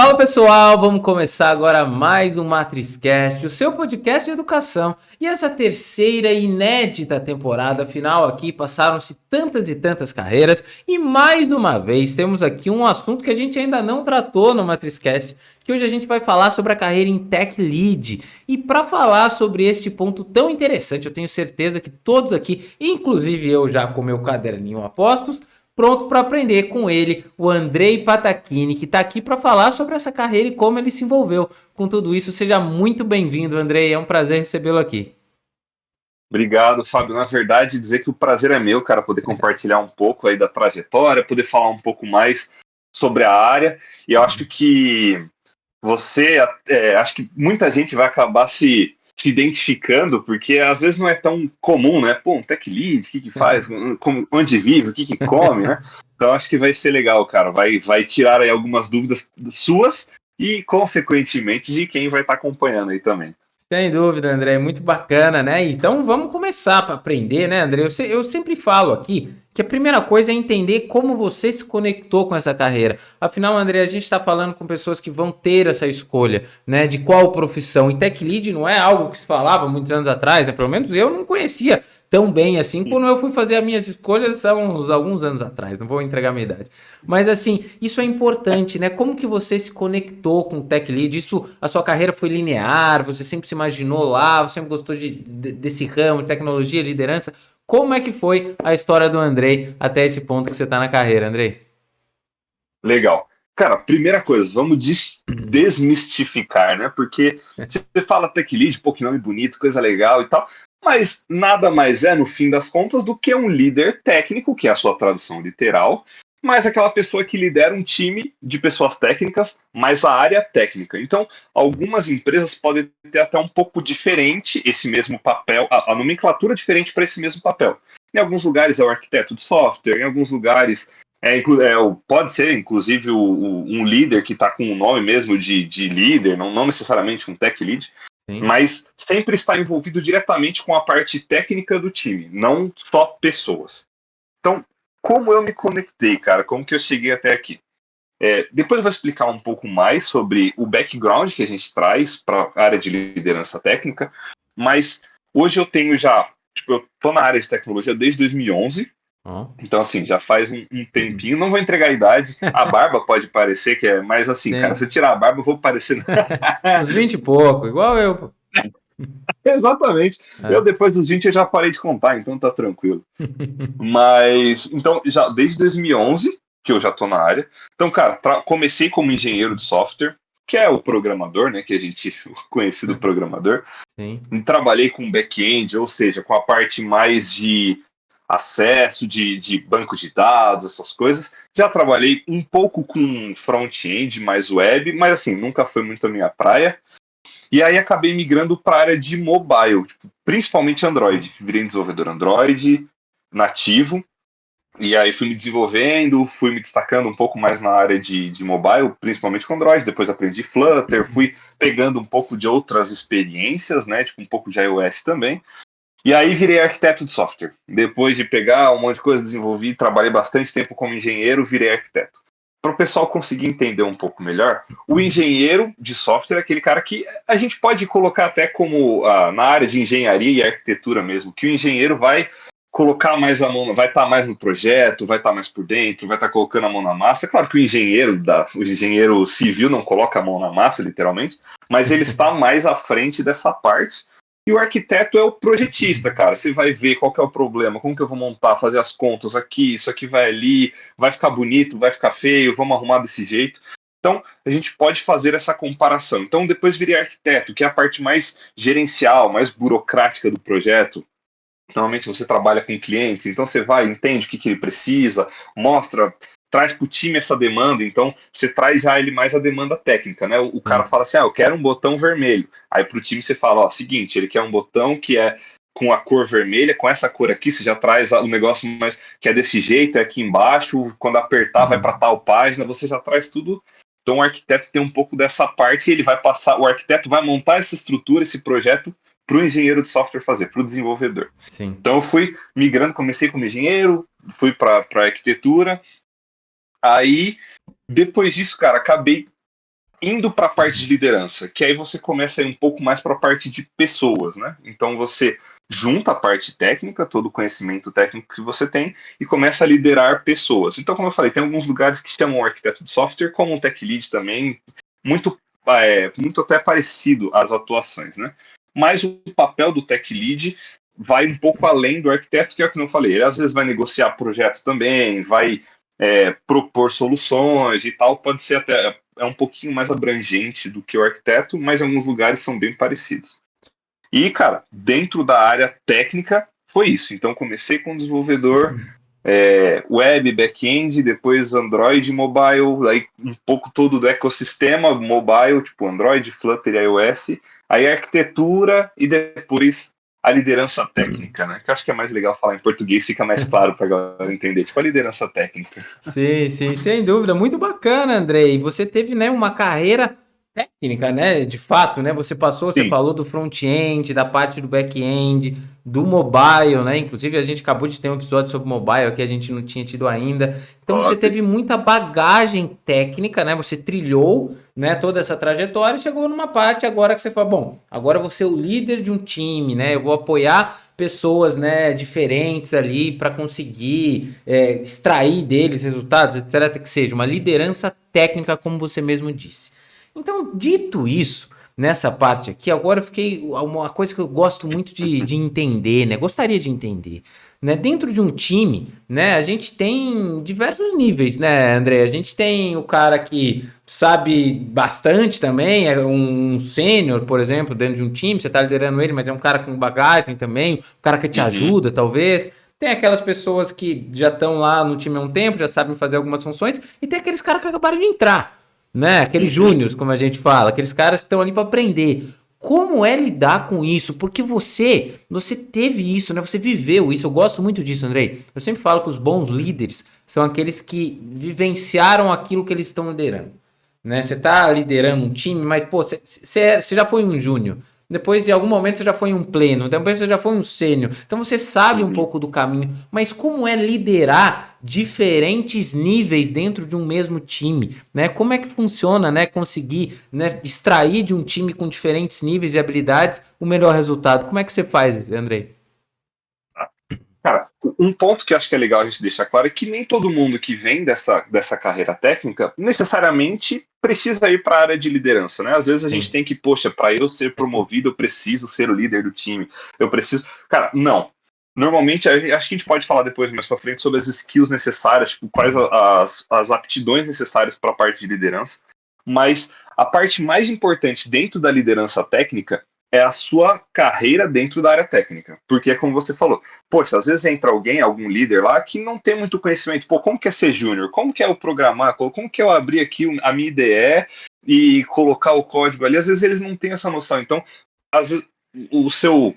Fala pessoal, vamos começar agora mais um MatrizCast, o seu podcast de educação. E essa terceira e inédita temporada final aqui, passaram-se tantas e tantas carreiras e mais uma vez temos aqui um assunto que a gente ainda não tratou no MatrizCast, que hoje a gente vai falar sobre a carreira em Tech Lead. E para falar sobre este ponto tão interessante, eu tenho certeza que todos aqui, inclusive eu já com meu caderninho apostos, pronto para aprender com ele, o Andrei Patachini, que está aqui para falar sobre essa carreira e como ele se envolveu com tudo isso. Seja muito bem-vindo, Andrei. É um prazer recebê-lo aqui. Obrigado, Fábio. Na verdade, dizer que o prazer é meu, cara, poder compartilhar um pouco aí da trajetória, poder falar um pouco mais sobre a área. E eu acho que acho que muita gente vai acabar se identificando, porque às vezes não é tão comum, né? Pô, um tech lead, o que faz, onde vive, o que come, né? Então acho que vai ser legal, cara. Vai tirar aí algumas dúvidas suas e, consequentemente, de quem vai estar acompanhando aí também. Sem dúvida, André, muito bacana, né? Então vamos começar para aprender, né, André? Eu sempre falo aqui que a primeira coisa é entender como você se conectou com essa carreira. Afinal, André, a gente está falando com pessoas que vão ter essa escolha, né? De qual profissão. E Tech Lead não é algo que se falava muitos anos atrás, né? Pelo menos eu não conhecia tão bem assim quando eu fui fazer as minhas escolhas há alguns anos atrás. Não vou entregar a minha idade. Mas assim, isso é importante, né? Como que você se conectou com o Tech Lead? Isso, a sua carreira foi linear? Você sempre se imaginou lá? Você sempre gostou desse ramo, de tecnologia, liderança? Como é que foi a história do Andrei até esse ponto que você está na carreira, Andrei? Legal. Cara, primeira coisa, vamos desmistificar, né? Porque você fala tech lead, pô, que nome bonito, coisa legal e tal, mas nada mais é, no fim das contas, do que um líder técnico, que é a sua tradução literal, mas aquela pessoa que lidera um time de pessoas técnicas, mas a área técnica. Então, algumas empresas podem ter até um pouco diferente esse mesmo papel, a nomenclatura diferente para esse mesmo papel. Em alguns lugares é o arquiteto de software, em alguns lugares pode ser, inclusive, um líder que está com o nome mesmo de líder, não necessariamente um tech lead, Sim. mas sempre está envolvido diretamente com a parte técnica do time, não só pessoas. Então, como eu me conectei, cara? Como que eu cheguei até aqui? Depois eu vou explicar um pouco mais sobre o background que a gente traz para a área de liderança técnica, mas hoje eu tenho eu estou na área de tecnologia desde 2011. Ó. Então, assim, já faz um tempinho. Não vou entregar a idade. A barba pode parecer que é mais assim, cara. Se eu Sim. tirar a barba, eu vou parecer. Uns 20 e pouco, igual eu, pô. Exatamente. Eu, É. depois dos 20 eu já parei de contar, então tá tranquilo. Mas, então, já desde 2011 que eu já tô na área. Então, cara, comecei como engenheiro de software, que é o programador, né? Que a gente, o conhecido programador. Sim. E trabalhei com back-end, ou seja, com a parte mais de acesso de banco de dados, essas coisas. Já trabalhei um pouco com front-end, mais web, mas assim, nunca foi muito a minha praia. E aí acabei migrando para a área de mobile, principalmente Android. Virei desenvolvedor Android, nativo, e aí fui me desenvolvendo, fui me destacando um pouco mais na área de mobile, principalmente com Android. Depois aprendi Flutter, fui pegando um pouco de outras experiências, né? Tipo um pouco de iOS também. E aí virei arquiteto de software. Depois de pegar um monte de coisa, desenvolvi, trabalhei bastante tempo como engenheiro, virei arquiteto. Para o pessoal conseguir entender um pouco melhor, o engenheiro de software é aquele cara que a gente pode colocar até como na área de engenharia e arquitetura mesmo, que o engenheiro vai colocar mais a mão, vai estar mais no projeto, vai estar mais por dentro, vai estar colocando a mão na massa. É claro que o engenheiro civil não coloca a mão na massa, literalmente, mas ele está mais à frente dessa parte. E o arquiteto é o projetista, cara. Você vai ver qual que é o problema, como que eu vou montar, fazer as contas aqui, isso aqui vai ali, vai ficar bonito, vai ficar feio, vamos arrumar desse jeito. Então, a gente pode fazer essa comparação. Então, depois virei arquiteto, que é a parte mais gerencial, mais burocrática do projeto. Normalmente você trabalha com clientes, então você vai, entende o que ele precisa, mostra, traz para o time essa demanda, então você traz já ele mais a demanda técnica, né? O cara Sim. fala assim, eu quero um botão vermelho. Aí para o time você fala, seguinte, ele quer um botão que é com a cor vermelha, com essa cor aqui, você já traz o negócio mais que é desse jeito, é aqui embaixo, quando apertar vai para tal página, você já traz tudo. Então o arquiteto tem um pouco dessa parte, ele vai passar, o arquiteto vai montar essa estrutura, esse projeto para o engenheiro de software fazer, para o desenvolvedor. Sim. Então eu fui migrando, comecei como engenheiro, fui para arquitetura. Aí, depois disso, cara, acabei indo para a parte de liderança, que aí você começa a ir um pouco mais para a parte de pessoas, né? Então você junta a parte técnica, todo o conhecimento técnico que você tem, e começa a liderar pessoas. Então, como eu falei, tem alguns lugares que chamam o arquiteto de software como um tech lead também, muito, muito até parecido às atuações, né? Mas o papel do tech lead vai um pouco além do arquiteto, que é o que eu falei. Ele às vezes vai negociar projetos também, vai propor soluções e tal, pode ser até um pouquinho mais abrangente do que o arquiteto, mas em alguns lugares são bem parecidos. E, cara, dentro da área técnica, foi isso. Então, comecei com desenvolvedor web, back-end, depois Android, mobile, aí um pouco todo do ecossistema mobile, tipo Android, Flutter e iOS, aí arquitetura e depois a liderança técnica, né? Que eu acho que é mais legal falar em português, fica mais claro para a galera entender. Tipo, a liderança técnica. Sim, sim, sem dúvida. Muito bacana, Andrei. Você teve, né, uma carreira técnica, né? De fato, né? Você passou, você Sim, falou do front-end, da parte do back-end, do mobile, né? Inclusive, a gente acabou de ter um episódio sobre mobile que a gente não tinha tido ainda. Então, você top. teve muita bagagem técnica, né? Você trilhou, né, toda essa trajetória e chegou numa parte agora que você fala, bom, agora eu vou ser o líder de um time, né? Eu vou apoiar pessoas, né, diferentes ali para conseguir extrair deles resultados, etc. Que seja uma liderança técnica, como você mesmo disse. Então, dito isso, nessa parte aqui, agora eu fiquei uma coisa que eu gosto muito de entender, né? Gostaria de entender. Né? Dentro de um time, né, a gente tem diversos níveis, né, André? A gente tem o cara que sabe bastante também, é um sênior, por exemplo, dentro de um time, você tá liderando ele, mas é um cara com bagagem também, um cara que te Uhum, ajuda, talvez. Tem aquelas pessoas que já estão lá no time há um tempo, já sabem fazer algumas funções, e tem aqueles caras que acabaram de entrar, né? Aqueles uhum. júniors, como a gente fala, aqueles caras que estão ali para aprender. Como é lidar com isso? Porque você teve isso, né? Você viveu isso. Eu gosto muito disso, Andrei. Eu sempre falo que os bons líderes são aqueles que vivenciaram aquilo que eles estão liderando, né? Você tá liderando um time, mas pô, você já foi um júnior. Depois, em algum momento, você já foi um pleno. Depois, você já foi um sênior. Então, você sabe um Uhum. pouco do caminho. Mas como é liderar diferentes níveis dentro de um mesmo time, né? Como é que funciona, né? Conseguir, né, extrair de um time com diferentes níveis e habilidades o melhor resultado. Como é que você faz, Andrei? Cara, um ponto que eu acho que é legal a gente deixar claro é que nem todo mundo que vem dessa carreira técnica necessariamente precisa ir para a área de liderança, né? Às vezes a gente Sim. tem que, poxa, para eu ser promovido, eu preciso ser o líder do time. Eu preciso. Cara, não. Normalmente, acho que a gente pode falar depois, mais para frente, sobre as skills necessárias, tipo, quais as aptidões necessárias para a parte de liderança. Mas a parte mais importante dentro da liderança técnica é a sua carreira dentro da área técnica. Porque é como você falou, poxa, às vezes entra alguém, algum líder lá, que não tem muito conhecimento. Pô, como que é ser júnior? Como que é eu programar? Como que é eu abrir aqui a minha IDE e colocar o código ali? Às vezes eles não têm essa noção. Então, às vezes, o seu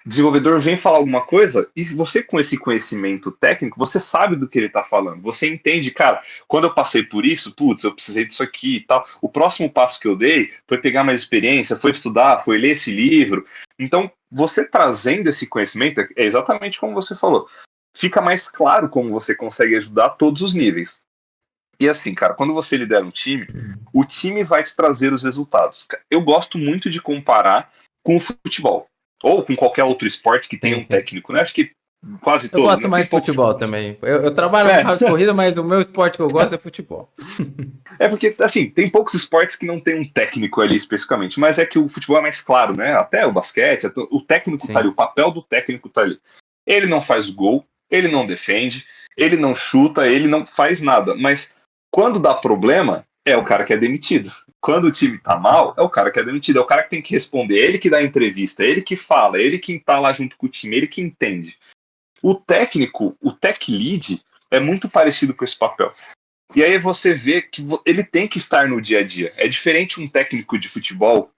desenvolvedor vem falar alguma coisa e você com esse conhecimento técnico, você sabe do que ele está falando. Você entende, cara, quando eu passei por isso, putz, eu precisei disso aqui e tal. O próximo passo que eu dei foi pegar mais experiência, foi estudar, foi ler esse livro. Então, você trazendo esse conhecimento, é exatamente como você falou, fica mais claro como você consegue ajudar todos os níveis. E assim, cara, quando você lidera um time, o time vai te trazer os resultados. Eu gosto muito de comparar com o futebol, ou com qualquer outro esporte que tenha Sim, um sim. técnico, né? Acho que quase Eu todos, gosto né? mais Tem de poucos. futebol também. Eu trabalho no É, carro de corrida, mas o meu esporte que eu gosto é futebol. é porque, assim, tem poucos esportes que não tem um técnico ali especificamente, mas é que o futebol é mais claro, né? Até o basquete, o técnico tá ali, Sim. o papel do técnico tá ali. Ele não faz gol, ele não defende, ele não chuta, ele não faz nada, mas quando dá problema, é o cara que é demitido. Quando o time tá mal, é o cara que é demitido, é o cara que tem que responder, ele que dá entrevista, ele que fala, ele que tá lá junto com o time, ele que entende. O técnico, o tech lead, é muito parecido com esse papel. E aí você vê que ele tem que estar no dia a dia. É diferente um técnico de futebol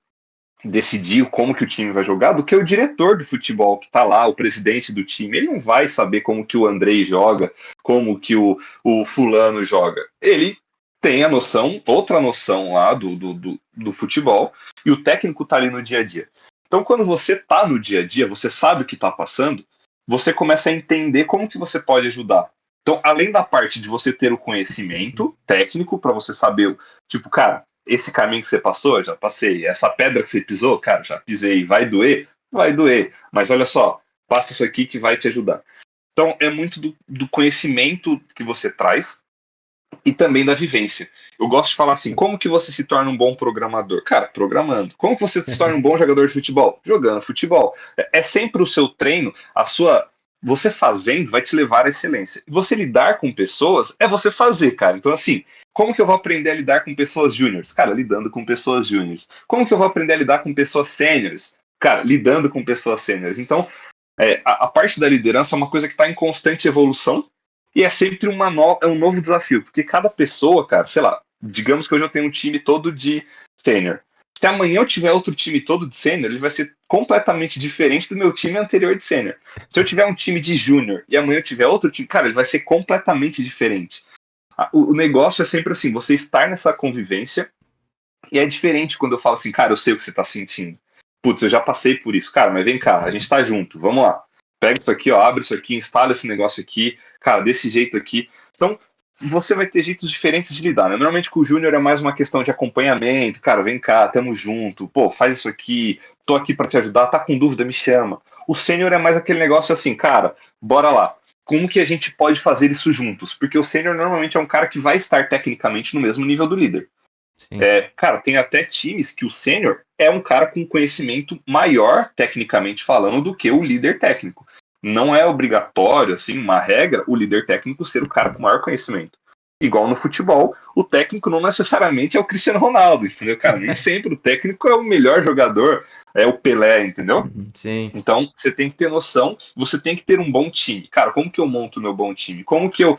decidir como que o time vai jogar do que o diretor do futebol que está lá, o presidente do time. Ele não vai saber como que o Andrei joga, como que o fulano joga. Ele tem a noção, outra noção lá do futebol, e o técnico está ali no dia a dia. Então, quando você está no dia a dia, você sabe o que está passando, você começa a entender como que você pode ajudar. Então, além da parte de você ter o conhecimento técnico para você saber, tipo, cara, esse caminho que você passou, já passei. Essa pedra que você pisou, cara, já pisei. Vai doer? Vai doer. Mas olha só, faça isso aqui que vai te ajudar. Então, é muito do conhecimento que você traz e também da vivência. Eu gosto de falar assim, como que você se torna um bom programador? Cara, programando. Como que você se torna um bom jogador de futebol? Jogando futebol. É sempre o seu treino, a sua... Você fazendo vai te levar à excelência. Você lidar com pessoas é você fazer, cara. Então, assim, como que eu vou aprender a lidar com pessoas júniores? Cara, lidando com pessoas júniores. Como que eu vou aprender a lidar com pessoas sêniores? Cara, lidando com pessoas sêniores. Então, a parte da liderança é uma coisa que está em constante evolução e é sempre é um novo desafio, porque cada pessoa, cara, sei lá, digamos que hoje eu tenho um time todo de sênior. Se amanhã eu tiver outro time todo de sênior, ele vai ser completamente diferente do meu time anterior de sênior. Se eu tiver um time de júnior e amanhã eu tiver outro time, cara, ele vai ser completamente diferente. O negócio é sempre assim, você estar nessa convivência e é diferente quando eu falo assim, cara, eu sei o que você tá sentindo. Putz, eu já passei por isso. Cara, mas vem cá, a gente tá junto, vamos lá. Pega isso aqui, ó, abre isso aqui, instala esse negócio aqui, cara, desse jeito aqui. Então, você vai ter jeitos diferentes de lidar, né? Normalmente com o Júnior é mais uma questão de acompanhamento, cara, vem cá, tamo junto, pô, faz isso aqui, tô aqui pra te ajudar, tá com dúvida, me chama. O Sênior é mais aquele negócio assim, cara, bora lá. Como que a gente pode fazer isso juntos? Porque o Sênior normalmente é um cara que vai estar tecnicamente no mesmo nível do líder. Sim. Cara, tem até times que o sênior é um cara com conhecimento maior, tecnicamente falando, do que o líder técnico. Não é obrigatório, assim, uma regra, o líder técnico ser o cara com maior conhecimento. Igual no futebol, o técnico não necessariamente é o Cristiano Ronaldo, entendeu? Cara, nem sempre o técnico é o melhor jogador, é o Pelé, entendeu? Sim. Então, você tem que ter noção, você tem que ter um bom time. Cara, como que eu monto o meu bom time? Como que eu...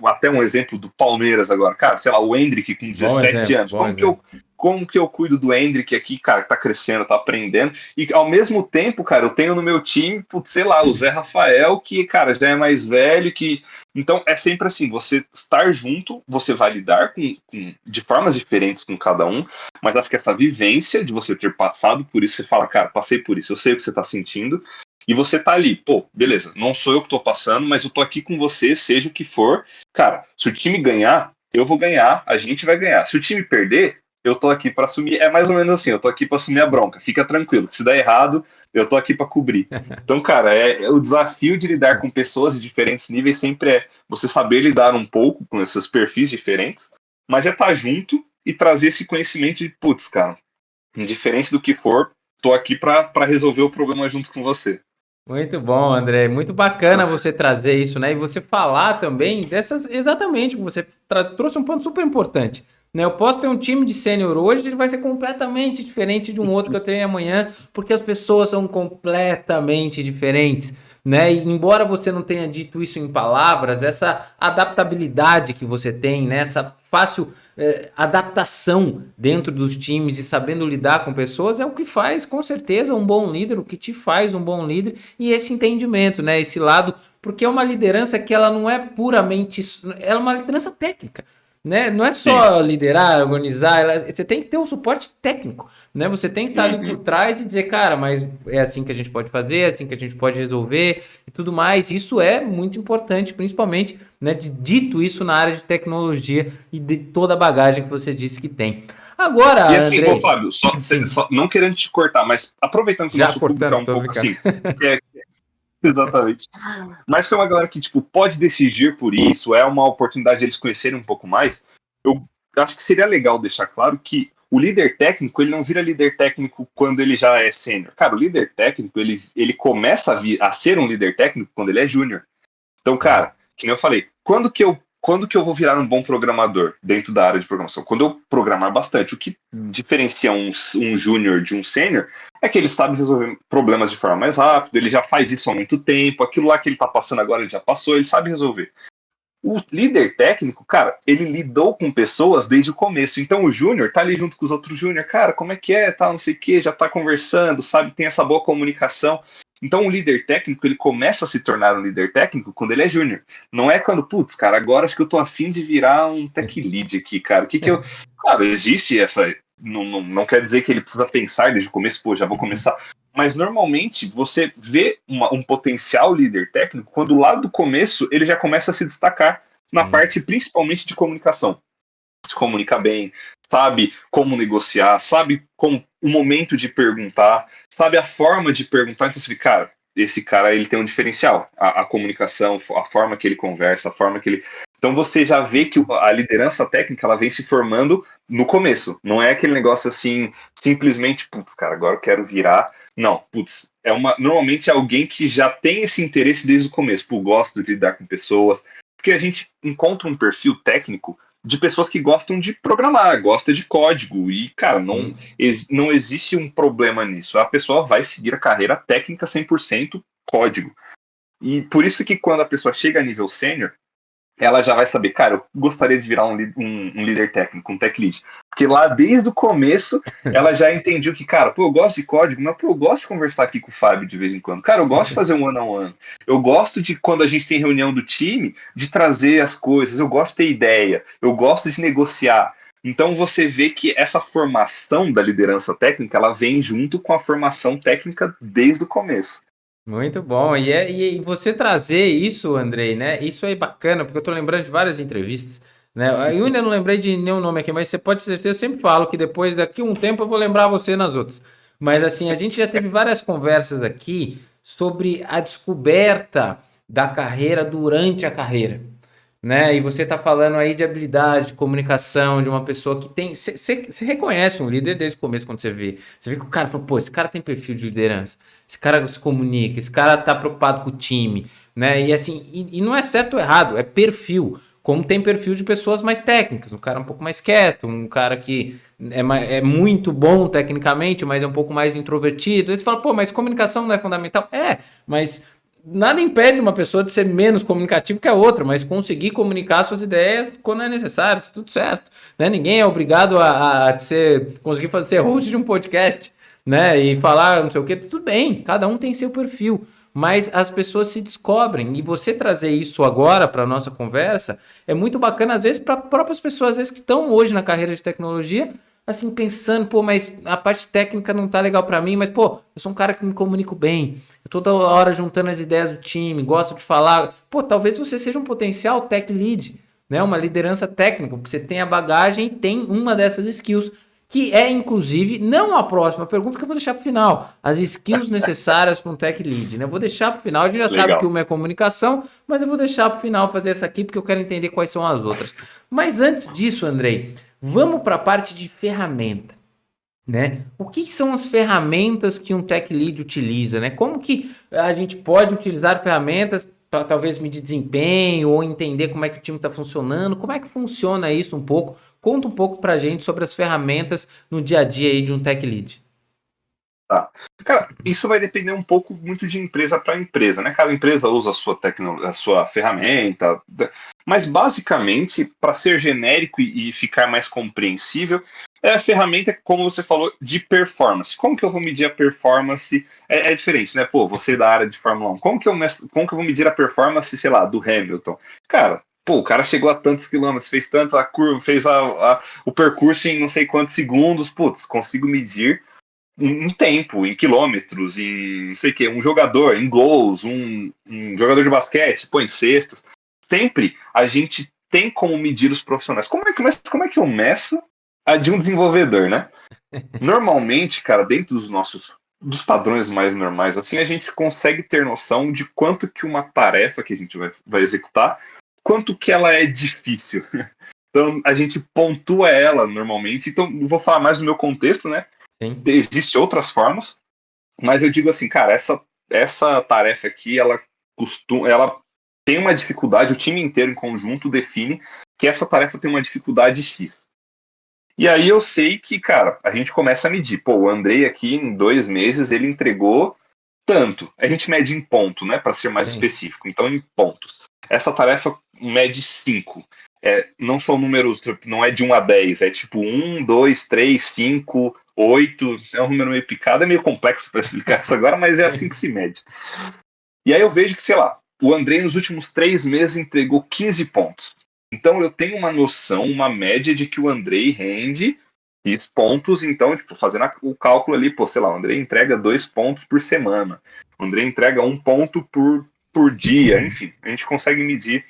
Até um exemplo do Palmeiras agora. Cara, sei lá, o Endrick com Bom 17 exemplo, anos. bom exemplo. Como que eu cuido do Endrick aqui, cara, que tá crescendo, tá aprendendo. E ao mesmo tempo, cara, eu tenho no meu time, putz, sei lá, o Zé Rafael, que, cara, já é mais velho, que... Então, é sempre assim, você estar junto, você vai lidar de formas diferentes com cada um, mas acho que essa vivência de você ter passado por isso, você fala, cara, passei por isso, eu sei o que você tá sentindo, e você tá ali, pô, beleza, não sou eu que tô passando, mas eu tô aqui com você, seja o que for. Cara, se o time ganhar, eu vou ganhar, a gente vai ganhar. Se o time perder, eu tô aqui pra assumir, é mais ou menos assim, eu tô aqui pra assumir a bronca, fica tranquilo, se der errado, eu tô aqui pra cobrir. Então, cara, o desafio de lidar com pessoas de diferentes níveis sempre é você saber lidar um pouco com esses perfis diferentes, mas é estar junto e trazer esse conhecimento de, putz, cara, indiferente do que for, tô aqui pra resolver o problema junto com você. Muito bom, André. Muito bacana você trazer isso, né? E você falar também dessas. Exatamente, você trouxe um ponto super importante. Né? Eu posso ter um time de sênior hoje, ele vai ser completamente diferente de um outro que eu tenho amanhã, porque as pessoas são completamente diferentes. Né? E embora você não tenha dito isso em palavras, essa adaptabilidade que você tem, né? Essa fácil adaptação dentro dos times e sabendo lidar com pessoas é o que faz, com certeza, um bom líder, o que te faz um bom líder e esse entendimento, né? Esse lado, porque é uma liderança que ela não é puramente, ela é uma liderança técnica. Né? Não é Sim. só liderar, organizar, você tem que ter um suporte técnico, né? Você tem que estar ali por Uhum. trás e dizer, cara, mas é assim que a gente pode fazer, é assim que a gente pode resolver e tudo mais. Isso é muito importante, principalmente, né, dito isso na área de tecnologia e de toda a bagagem que você disse que tem. Agora, E assim, ô Andrei, Fábio, sim, não querendo te cortar, mas aproveitando que o já nosso público é cortando, um tô pouco brincando. assim, é, exatamente. Mas tem uma galera que, tipo, pode decidir por isso, é uma oportunidade de eles conhecerem um pouco mais. Eu acho que seria legal deixar claro que o líder técnico, ele não vira líder técnico quando ele já é sênior. Cara, o líder técnico, ele começa a ser um líder técnico quando ele é júnior. Então, cara, que nem eu falei, quando que eu vou virar um bom programador dentro da área de programação? Quando eu programar bastante. O que diferencia um júnior de um sênior é que ele sabe resolver problemas de forma mais rápida, ele já faz isso há muito tempo, aquilo lá que ele está passando agora ele já passou, ele sabe resolver. O líder técnico, cara, ele lidou com pessoas desde o começo. Então o júnior tá ali junto com os outros júnior, cara, como é que é, tal, não sei o que, já tá conversando, sabe, tem essa boa comunicação. Então o líder técnico, ele começa a se tornar um líder técnico quando ele é júnior. Não é quando, putz, cara, agora acho que eu tô afim de virar um tech lead aqui, cara. O que que eu... Claro, existe essa... Não quer dizer que ele precisa pensar desde o começo, pô, já vou começar. Mas normalmente você vê um potencial líder técnico quando lá do começo ele já começa a se destacar na Sim. parte principalmente de comunicação. Se comunica bem, sabe como negociar, sabe como o momento de perguntar, sabe a forma de perguntar. Então você fica, cara, esse cara ele tem um diferencial, a comunicação, a forma que ele conversa, a forma que ele. Então você já vê que a liderança técnica ela vem se formando no começo. Não é aquele negócio assim, simplesmente, putz, cara, agora eu quero virar. Não, putz, normalmente é alguém que já tem esse interesse desde o começo. Pô, gosto de lidar com pessoas. Porque a gente encontra um perfil técnico de pessoas que gostam de programar, gosta de código. E, cara, não existe um problema nisso. A pessoa vai seguir a carreira técnica 100% código. E por isso que quando a pessoa chega a nível sênior, ela já vai saber, cara, eu gostaria de virar um líder técnico, um tech lead. Porque lá, desde o começo, ela já entendiu que, cara, pô, eu gosto de código, mas, pô, eu gosto de conversar aqui com o Fábio de vez em quando. Cara, eu gosto de fazer um one-on-one. Eu gosto de, quando a gente tem reunião do time, de trazer as coisas. Eu gosto de ter ideia. Eu gosto de negociar. Então, você vê que essa formação da liderança técnica, ela vem junto com a formação técnica desde o começo. Muito bom. E você trazer isso, Andrei, né? Isso é bacana, porque eu tô lembrando de várias entrevistas, né? Eu ainda não lembrei de nenhum nome aqui, mas você pode ter certeza, eu sempre falo que depois, daqui a um tempo, eu vou lembrar você nas outras. Mas assim, a gente já teve várias conversas aqui sobre a descoberta da carreira durante a carreira, né? E você tá falando aí de habilidade, de comunicação, de uma pessoa que tem. Você reconhece um líder desde o começo quando você vê. Você vê que o cara fala, pô, esse cara tem perfil de liderança, esse cara se comunica, esse cara tá preocupado com o time, né? E assim, e não é certo ou errado, é perfil. Como tem perfil de pessoas mais técnicas, um cara um pouco mais quieto, um cara que é muito bom tecnicamente, mas é um pouco mais introvertido. Aí você fala, pô, mas comunicação não é fundamental? É, mas nada impede uma pessoa de ser menos comunicativa que a outra, mas conseguir comunicar suas ideias quando é necessário, tá tudo certo, né? Ninguém é obrigado conseguir ser host de um podcast, né? E falar não sei o que, tudo bem, cada um tem seu perfil, mas as pessoas se descobrem e você trazer isso agora para nossa conversa é muito bacana às vezes para próprias pessoas às vezes que estão hoje na carreira de tecnologia assim, pensando, pô, mas a parte técnica não tá legal pra mim, mas, pô, eu sou um cara que me comunico bem, eu tô toda hora juntando as ideias do time, gosto de falar. Pô, talvez você seja um potencial tech lead, né? Uma liderança técnica, porque você tem a bagagem e tem uma dessas skills, que é, inclusive, não a próxima pergunta que eu vou deixar pro final, as skills necessárias para um tech lead, né? Eu vou deixar pro final, a gente já sabe que Legal. uma é comunicação, mas eu vou deixar pro final fazer essa aqui, porque eu quero entender quais são as outras. Mas antes disso, Andrei, vamos para a parte de ferramenta, né? O que são as ferramentas que um tech lead utiliza, né? Como que a gente pode utilizar ferramentas para talvez medir desempenho ou entender como é que o time está funcionando? Como é que funciona isso um pouco? Conta um pouco para a gente sobre as ferramentas no dia a dia aí de um tech lead. Tá. Cara, isso vai depender um pouco muito de empresa para empresa, né? Cada empresa usa a sua ferramenta, mas basicamente, para ser genérico e ficar mais compreensível, é a ferramenta, como você falou, de performance. Como que eu vou medir a performance? É diferente, né? Pô, você da área de Fórmula 1, como que eu vou medir a performance, sei lá, do Hamilton? Cara, pô, o cara chegou a tantos quilômetros, fez tanta curva, fez o percurso em não sei quantos segundos, putz, consigo medir em tempo, em quilômetros, em não sei o que, um jogador, em gols, um jogador de basquete, pô, em cestas. Sempre a gente tem como medir os profissionais. Como é que eu meço a de um desenvolvedor, né? Normalmente, cara, dentro dos padrões mais normais, assim, a gente consegue ter noção de quanto que uma tarefa que a gente vai executar, quanto que ela é difícil. Então, a gente pontua ela normalmente. Então, vou falar mais do meu contexto, né? Sim. Existem outras formas, mas eu digo assim, cara, essa tarefa aqui, ela tem uma dificuldade, o time inteiro em conjunto define que essa tarefa tem uma dificuldade X. E aí eu sei que, cara, a gente começa a medir. Pô, o Andrei aqui, em 2 meses, ele entregou tanto. A gente mede em ponto, né, para ser mais Sim. específico. Então, em pontos. Essa tarefa mede 5. Não são números, não é de 1 a 10, é tipo 1, 2, 3, 5, 8. É um número meio picado, é meio complexo para explicar isso agora, mas é assim que se mede. E aí eu vejo que, sei lá, o Andrei nos últimos 3 meses entregou 15 pontos. Então eu tenho uma noção, uma média de que o Andrei rende X pontos, então, tipo, fazendo o cálculo ali, pô, sei lá, o Andrei entrega 2 pontos por semana, o Andrei entrega 1 ponto por dia, enfim, a gente consegue medir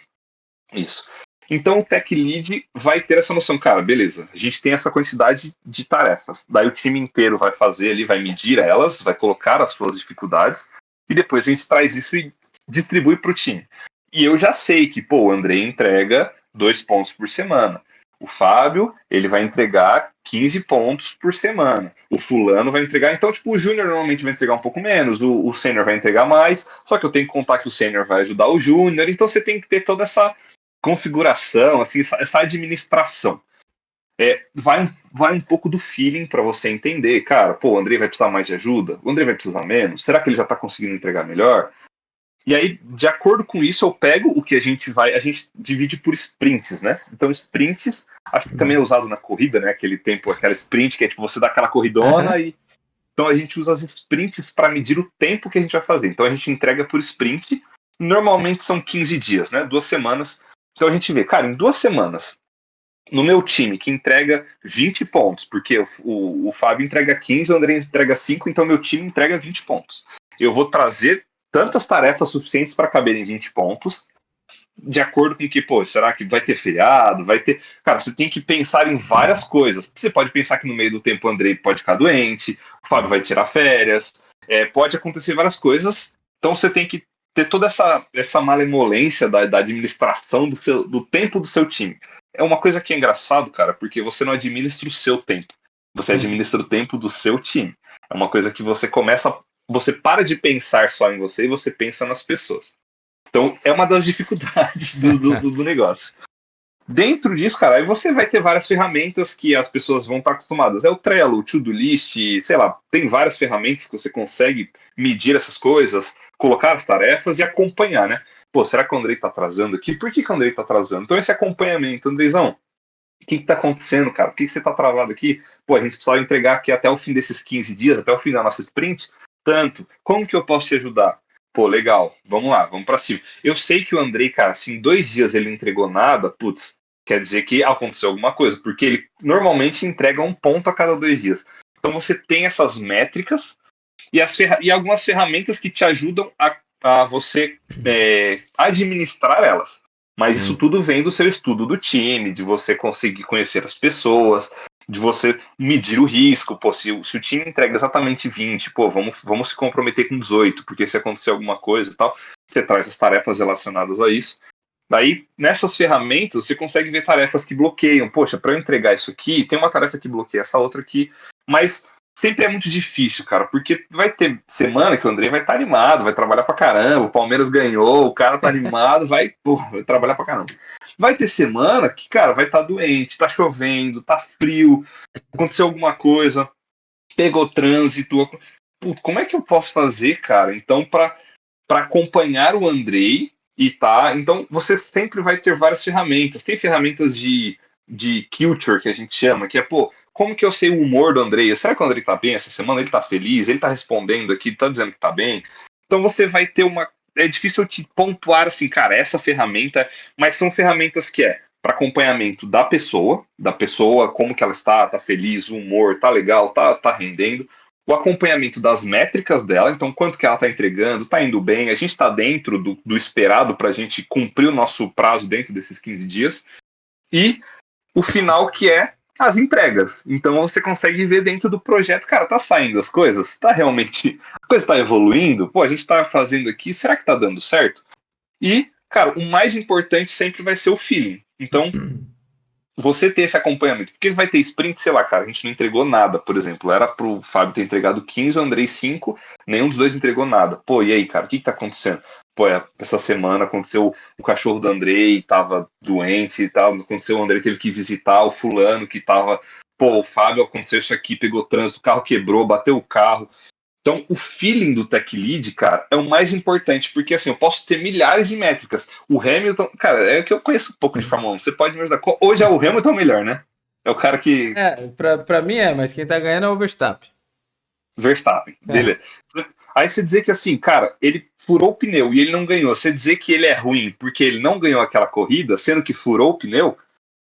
isso. Então o Tech Lead vai ter essa noção, cara, beleza, a gente tem essa quantidade de tarefas, daí o time inteiro vai fazer ali, vai medir elas, vai colocar as suas dificuldades, e depois a gente traz isso e distribui para o time. E eu já sei que, pô, o Andrei entrega 2 pontos por semana. O Fábio, ele vai entregar 15 pontos por semana. O fulano vai entregar... Então, tipo, o Júnior normalmente vai entregar um pouco menos, o Sênior vai entregar mais, só que eu tenho que contar que o Sênior vai ajudar o Júnior, então você tem que ter toda essa configuração, assim, essa administração. Vai um pouco do feeling para você entender, cara, pô, o Andrei vai precisar mais de ajuda? O Andrei vai precisar menos? Será que ele já está conseguindo entregar melhor? E aí, de acordo com isso, eu pego o que a gente divide por sprints, né? Então, sprints, acho que também é usado na corrida, né? Aquele tempo, aquela sprint, que é tipo, você dá aquela corridona e. Então, a gente usa as sprints para medir o tempo que a gente vai fazer. Então, a gente entrega por sprint, normalmente são 15 dias, né? 2 semanas. Então, a gente vê, cara, em 2 semanas, no meu time, que entrega 20 pontos, porque o Fábio entrega 15, o André entrega 5, então meu time entrega 20 pontos. Eu vou trazer tantas tarefas suficientes para caber em 20 pontos, de acordo com que, pô, será que vai ter feriado? Vai ter. Cara, você tem que pensar em várias coisas. Você pode pensar que no meio do tempo o Andrei pode ficar doente, o Fábio vai tirar férias, pode acontecer várias coisas. Então você tem que ter toda essa malemolência da administração do tempo do seu time. É uma coisa que é engraçado, cara, porque você não administra o seu tempo. Você administra o tempo do seu time. É uma coisa que você começa. Você para de pensar só em você e você pensa nas pessoas. Então, é uma das dificuldades do negócio. Dentro disso, cara, aí você vai ter várias ferramentas que as pessoas vão estar acostumadas. É o Trello, o To-Do List, sei lá, tem várias ferramentas que você consegue medir essas coisas, colocar as tarefas e acompanhar, né? Pô, será que o Andrei tá atrasando aqui? Por que o Andrei tá atrasando? Então, esse acompanhamento, Andreizão, o que tá acontecendo, cara? Por que você tá travado aqui? Pô, a gente precisava entregar aqui até o fim desses 15 dias, até o fim da nossa sprint, tanto. Como que eu posso te ajudar? Pô, legal, vamos lá, vamos pra cima. Eu sei que o Andrei, cara, se em 2 dias ele não entregou nada, putz, quer dizer que aconteceu alguma coisa, porque ele normalmente entrega 1 ponto a cada 2 dias. Então você tem essas métricas e algumas ferramentas que te ajudam a você administrar elas. Mas isso tudo vem do seu estudo do time, de você conseguir conhecer as pessoas, de você medir o risco. Pô, se o time entrega exatamente 20, pô, vamos se comprometer com 18, porque se acontecer alguma coisa e tal, você traz as tarefas relacionadas a isso. Daí, nessas ferramentas, você consegue ver tarefas que bloqueiam. Poxa, para eu entregar isso aqui, tem uma tarefa que bloqueia essa outra aqui. Mas sempre é muito difícil, cara, porque vai ter semana que o André vai estar animado, vai trabalhar pra caramba, o Palmeiras ganhou, o cara tá animado, vai trabalhar pra caramba. Vai ter semana que, cara, vai estar doente, tá chovendo, tá frio, aconteceu alguma coisa, pegou trânsito. Putz, como é que eu posso fazer, cara, então, para acompanhar o Andrei e tá. Então, você sempre vai ter várias ferramentas. Tem ferramentas de culture, que a gente chama, que é, pô, como que eu sei o humor do Andrei? Será que o Andrei tá bem essa semana? Ele tá feliz? Ele tá respondendo aqui? Tá dizendo que tá bem? Então, você vai ter uma. É difícil eu te pontuar assim, cara, essa ferramenta, mas são ferramentas que para acompanhamento da pessoa, como que ela está, tá feliz, o humor, tá legal, tá rendendo, o acompanhamento das métricas dela, então quanto que ela está entregando, está indo bem, a gente está dentro do esperado para a gente cumprir o nosso prazo dentro desses 15 dias, e o final que é as entregas. Então você consegue ver dentro do projeto, cara, tá saindo as coisas? Tá realmente, a coisa está evoluindo? Pô, a gente está fazendo aqui, será que está dando certo? E, cara, o mais importante sempre vai ser o feeling. Então, você ter esse acompanhamento, porque vai ter sprint, sei lá, cara, a gente não entregou nada, por exemplo, era pro Fábio ter entregado 15, o Andrei 5, nenhum dos dois entregou nada. Pô, e aí, cara, o que tá acontecendo? Pô, essa semana aconteceu, o cachorro do Andrei tava doente e tal, aconteceu, o Andrei teve que visitar o fulano que tava, pô, o Fábio aconteceu isso aqui, pegou trânsito, o carro quebrou, bateu o carro. Então, o feeling do Tech Lead, cara, é o mais importante, porque assim, eu posso ter milhares de métricas. O Hamilton, cara, é que eu conheço um pouco de Fórmula 1, você pode me ajudar. Hoje é o Hamilton melhor, né? É o cara que. Pra mim mas quem tá ganhando é o Verstappen. Verstappen, É. beleza. Aí você dizer que assim, cara, ele furou o pneu e ele não ganhou. Você dizer que ele é ruim porque ele não ganhou aquela corrida, sendo que furou o pneu.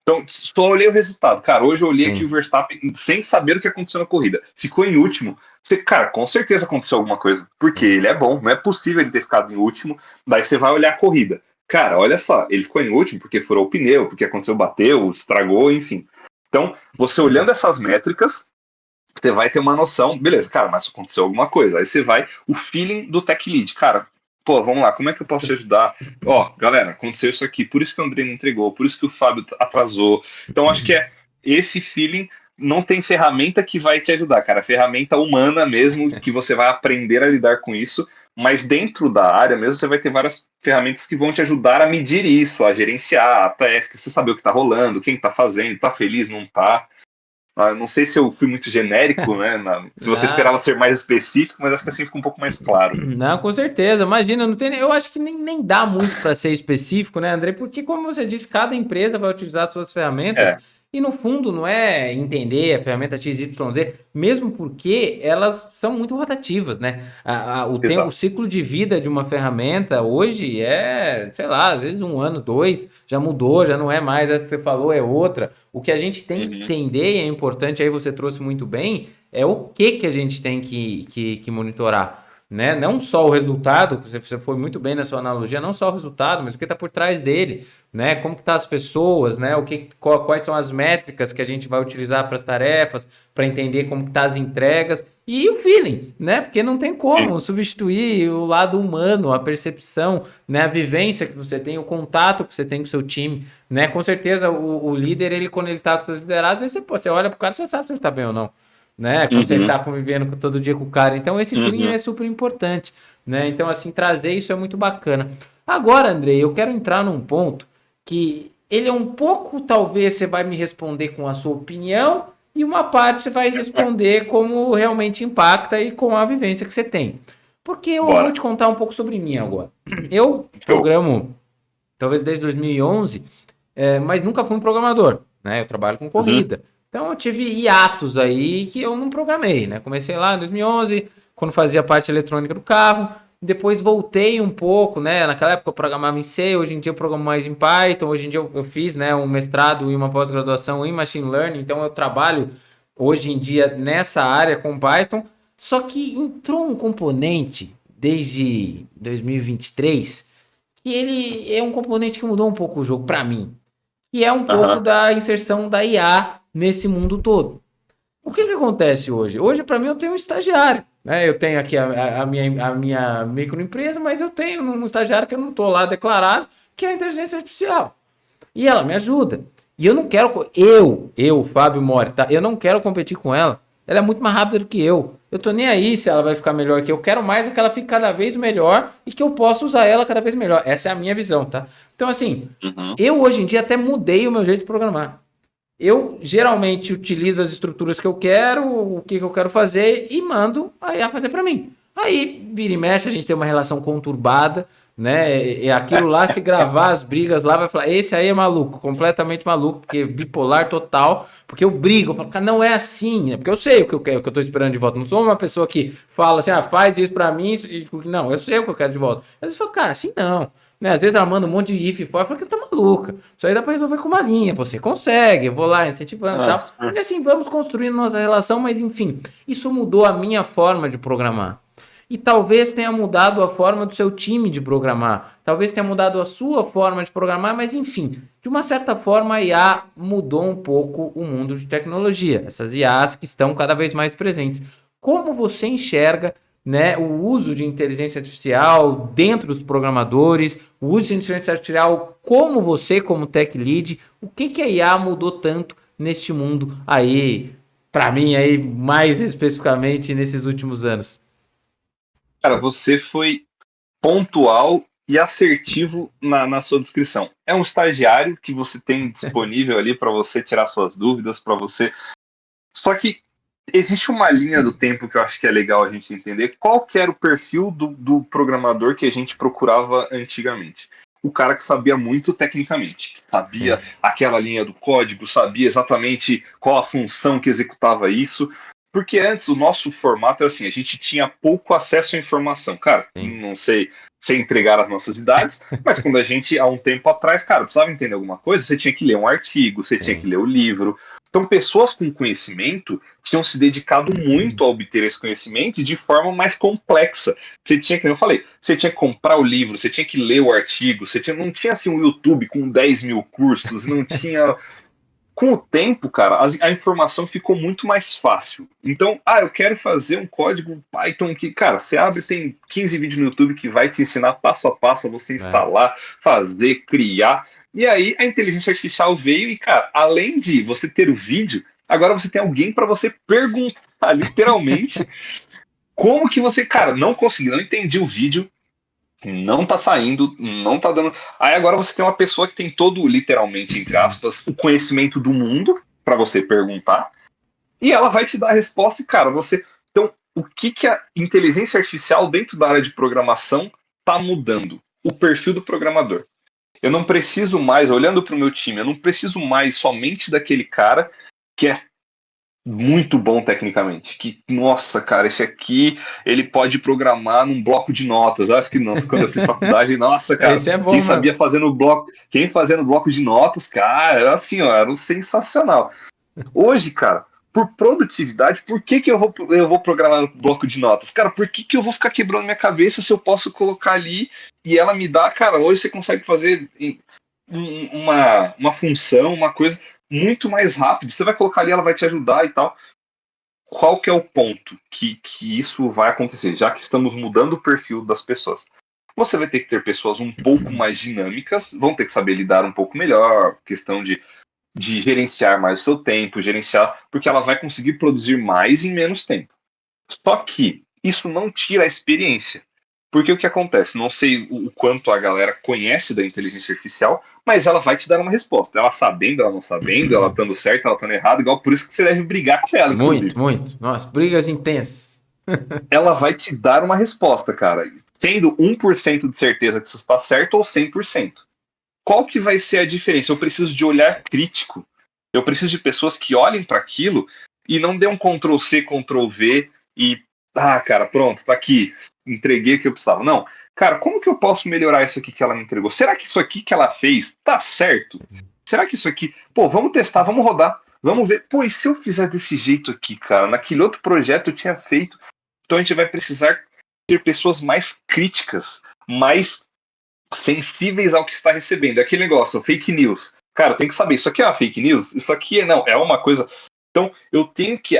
Então, só olhei o resultado. Cara, hoje eu olhei aqui o Sim. Verstappen, sem saber o que aconteceu na corrida. Ficou em último. Você, cara, com certeza aconteceu alguma coisa. Porque ele é bom. Não é possível ele ter ficado em último. Daí você vai olhar a corrida. Cara, olha só, ele ficou em último porque furou o pneu, porque aconteceu, bateu, estragou, enfim. Então, você olhando essas métricas, você vai ter uma noção, beleza, cara, mas aconteceu alguma coisa. Aí você vai, o feeling do tech lead, cara, pô, vamos lá, como é que eu posso te ajudar? Ó, galera, aconteceu isso aqui, por isso que o André não entregou, por isso que o Fábio atrasou. Então, acho que é esse feeling. Não tem ferramenta que vai te ajudar, cara. Ferramenta humana mesmo, que você vai aprender a lidar com isso. Mas dentro da área mesmo, você vai ter várias ferramentas que vão te ajudar a medir isso, a gerenciar, a task, você saber o que está rolando, quem está fazendo, está feliz, não está. Não sei se eu fui muito genérico, né? Se você esperava Não, ser mais específico, mas acho que assim fica um pouco mais claro. não, com certeza. Imagina, não tem, eu acho que nem dá muito para ser específico, né, André? Porque, como você disse, cada empresa vai utilizar suas ferramentas É, e, no fundo, não é entender a ferramenta XYZ, mesmo porque elas são muito rotativas, né? O exato. ciclo de vida de uma ferramenta hoje é, sei lá, às vezes um ano, dois, já mudou, já não é mais essa que você falou, é outra. O que a gente tem que Uhum, entender, e é importante, aí você trouxe muito bem, é o que a gente tem que monitorar, né? Não só o resultado, você foi muito bem na sua analogia, não só o resultado, mas o que está por trás dele, né? Como que tá as pessoas, né? Quais são as métricas que a gente vai utilizar para as tarefas, para entender como que tá as entregas e o feeling, né? Porque não tem sim, como substituir o lado humano, a percepção, né? A vivência que você tem, o contato que você tem com o seu time, né? Com certeza o líder, ele quando ele tá com seus liderados, aí você olha pro cara, você sabe se ele tá bem ou não, né? Quando você uhum, tá convivendo todo dia com o cara. Então, esse feeling uhum. é super importante, né? Então, assim, trazer isso é muito bacana. Agora, Andrei, eu quero entrar num ponto que ele é um pouco, talvez você vai me responder com a sua opinião e uma parte você vai responder como realmente impacta e com a vivência que você tem. Porque eu vou Bora. te contar um pouco sobre mim agora. Eu Show. programo, talvez desde 2011, mas nunca fui um programador, né? Eu trabalho com Uhum, corrida. Então eu tive hiatos aí que eu não programei, né? Comecei lá em 2011, quando fazia parte eletrônica do carro. Depois voltei um pouco, né? Naquela época eu programava em C, hoje em dia eu programo mais em Python. Hoje em dia eu fiz, né, um mestrado e uma pós-graduação em Machine Learning, então eu trabalho hoje em dia nessa área com Python. Só que entrou um componente desde 2023 que ele é um componente que mudou um pouco o jogo para mim, que é um pouco aham, da inserção da IA nesse mundo todo. O que acontece hoje? Hoje, para mim, eu tenho um estagiário. Né? Eu tenho aqui a minha microempresa, mas eu tenho um estagiário que eu não estou lá declarado, que é a inteligência artificial. E ela me ajuda. E eu não quero. Fábio Mori, tá? Eu não quero competir com ela. Ela é muito mais rápida do que eu. Eu tô nem aí se ela vai ficar melhor que eu. Quero mais é que ela fique cada vez melhor e que eu possa usar ela cada vez melhor. Essa é a minha visão, tá? Então, assim, uhum. eu hoje em dia até mudei o meu jeito de programar. Eu geralmente utilizo as estruturas que eu quero, o que eu quero fazer e mando a IA fazer para mim. Aí, vira e mexe, a gente tem uma relação conturbada, né? E aquilo lá, se gravar as brigas lá, vai falar: esse aí é maluco, completamente maluco, porque bipolar total. Porque eu brigo, eu falo, cara, não é assim, né? Porque eu sei o que eu quero, o que eu tô esperando de volta. Não sou uma pessoa que fala assim, faz isso pra mim. Não, eu sei o que eu quero de volta. Às vezes eu falo, cara, assim não. Né? Às vezes ela manda um monte de if fora, porque tá maluca. Isso aí dá pra resolver com uma linha. Você consegue, eu vou lá incentivando e Ah, tal. E assim, vamos construindo nossa relação, mas enfim, isso mudou a minha forma de programar. E talvez tenha mudado a forma do seu time de programar. Talvez tenha mudado a sua forma de programar, mas enfim, de uma certa forma a IA mudou um pouco o mundo de tecnologia. Essas IAs que estão cada vez mais presentes. Como você enxerga, né, o uso de inteligência artificial dentro dos programadores, o uso de inteligência artificial como você, como tech lead, o que a IA mudou tanto neste mundo aí, para mim aí mais especificamente nesses últimos anos? Cara, você foi pontual e assertivo na sua descrição. É um estagiário que você tem disponível ali para você tirar suas dúvidas, para você. Só que existe uma linha do tempo que eu acho que é legal a gente entender qual que era o perfil do programador que a gente procurava antigamente. O cara que sabia muito tecnicamente, sabia Sim. aquela linha do código, sabia exatamente qual a função que executava isso. Porque antes o nosso formato era assim, a gente tinha pouco acesso à informação. Cara, Sim. não sei sem entregar as nossas idades, mas quando a gente, há um tempo atrás, cara, precisava entender alguma coisa, você tinha que ler um artigo, você tinha que Sim. ler o livro. Então, pessoas com conhecimento tinham se dedicado muito a obter esse conhecimento de forma mais complexa. Você tinha, que eu falei, você tinha que comprar o livro, você tinha que ler o artigo, não tinha assim um YouTube com 10 mil cursos, não tinha. Com o tempo, cara, a informação ficou muito mais fácil. Então, eu quero fazer um código Python que, cara, você abre, tem 15 vídeos no YouTube que vai te ensinar passo a passo a você É. instalar, fazer, criar. E aí a inteligência artificial veio e, cara, além de você ter o vídeo, agora você tem alguém para você perguntar, literalmente, como que você, cara, não consegui, não entendi o vídeo, não tá saindo, não tá dando. Aí agora você tem uma pessoa que tem todo, literalmente, entre aspas, o conhecimento do mundo para você perguntar, e ela vai te dar a resposta e, cara, você. Então, o que, que a inteligência artificial dentro da área de programação tá mudando? O perfil do programador. Eu não preciso mais, olhando para o meu time, eu não preciso mais somente daquele cara que é muito bom tecnicamente. Que, nossa, cara, esse aqui ele pode programar num bloco de notas. Eu acho que não, quando eu fiz faculdade, nossa, cara, Esse é quem bom, mano. sabia fazer no bloco, quem fazia no bloco de notas, cara, era assim, ó, era um sensacional. Hoje, cara, por produtividade, por que, que eu vou programar no bloco de notas? Cara, por que, que eu vou ficar quebrando minha cabeça se eu posso colocar ali e ela me dá, cara, hoje você consegue fazer uma função, uma coisa muito mais rápido. Você vai colocar ali, ela vai te ajudar e tal. Qual que é o ponto que isso vai acontecer? Já que estamos mudando o perfil das pessoas. Você vai ter que ter pessoas um pouco mais dinâmicas, vão ter que saber lidar um pouco melhor, questão de gerenciar mais o seu tempo, gerenciar, porque ela vai conseguir produzir mais em menos tempo. Só que isso não tira a experiência. Porque o que acontece? Não sei o quanto a galera conhece da inteligência artificial, mas ela vai te dar uma resposta. Ela sabendo, ela não sabendo, ela estando certa, ela estando errada, igual por isso que você deve brigar com ela, Muito, inclusive. muito. Nossa, brigas intensas. Ela vai te dar uma resposta, cara. Tendo 1% de certeza que isso está certo ou 100%. Qual que vai ser a diferença? Eu preciso de olhar crítico. Eu preciso de pessoas que olhem para aquilo e não dê um Ctrl C, Ctrl V e cara, pronto, tá aqui, entreguei o que eu precisava. Não, cara, como que eu posso melhorar isso aqui que ela me entregou? Será que isso aqui que ela fez tá certo? Será que isso aqui, pô, vamos testar, vamos rodar, vamos ver. Pô, e se eu fizer desse jeito aqui, cara? Naquele outro projeto eu tinha feito. Então a gente vai precisar ter pessoas mais críticas, mais sensíveis ao que está recebendo. É aquele negócio, fake news. Cara, tem que saber, isso aqui é uma fake news? Isso aqui não, é uma coisa. Então, eu tenho que,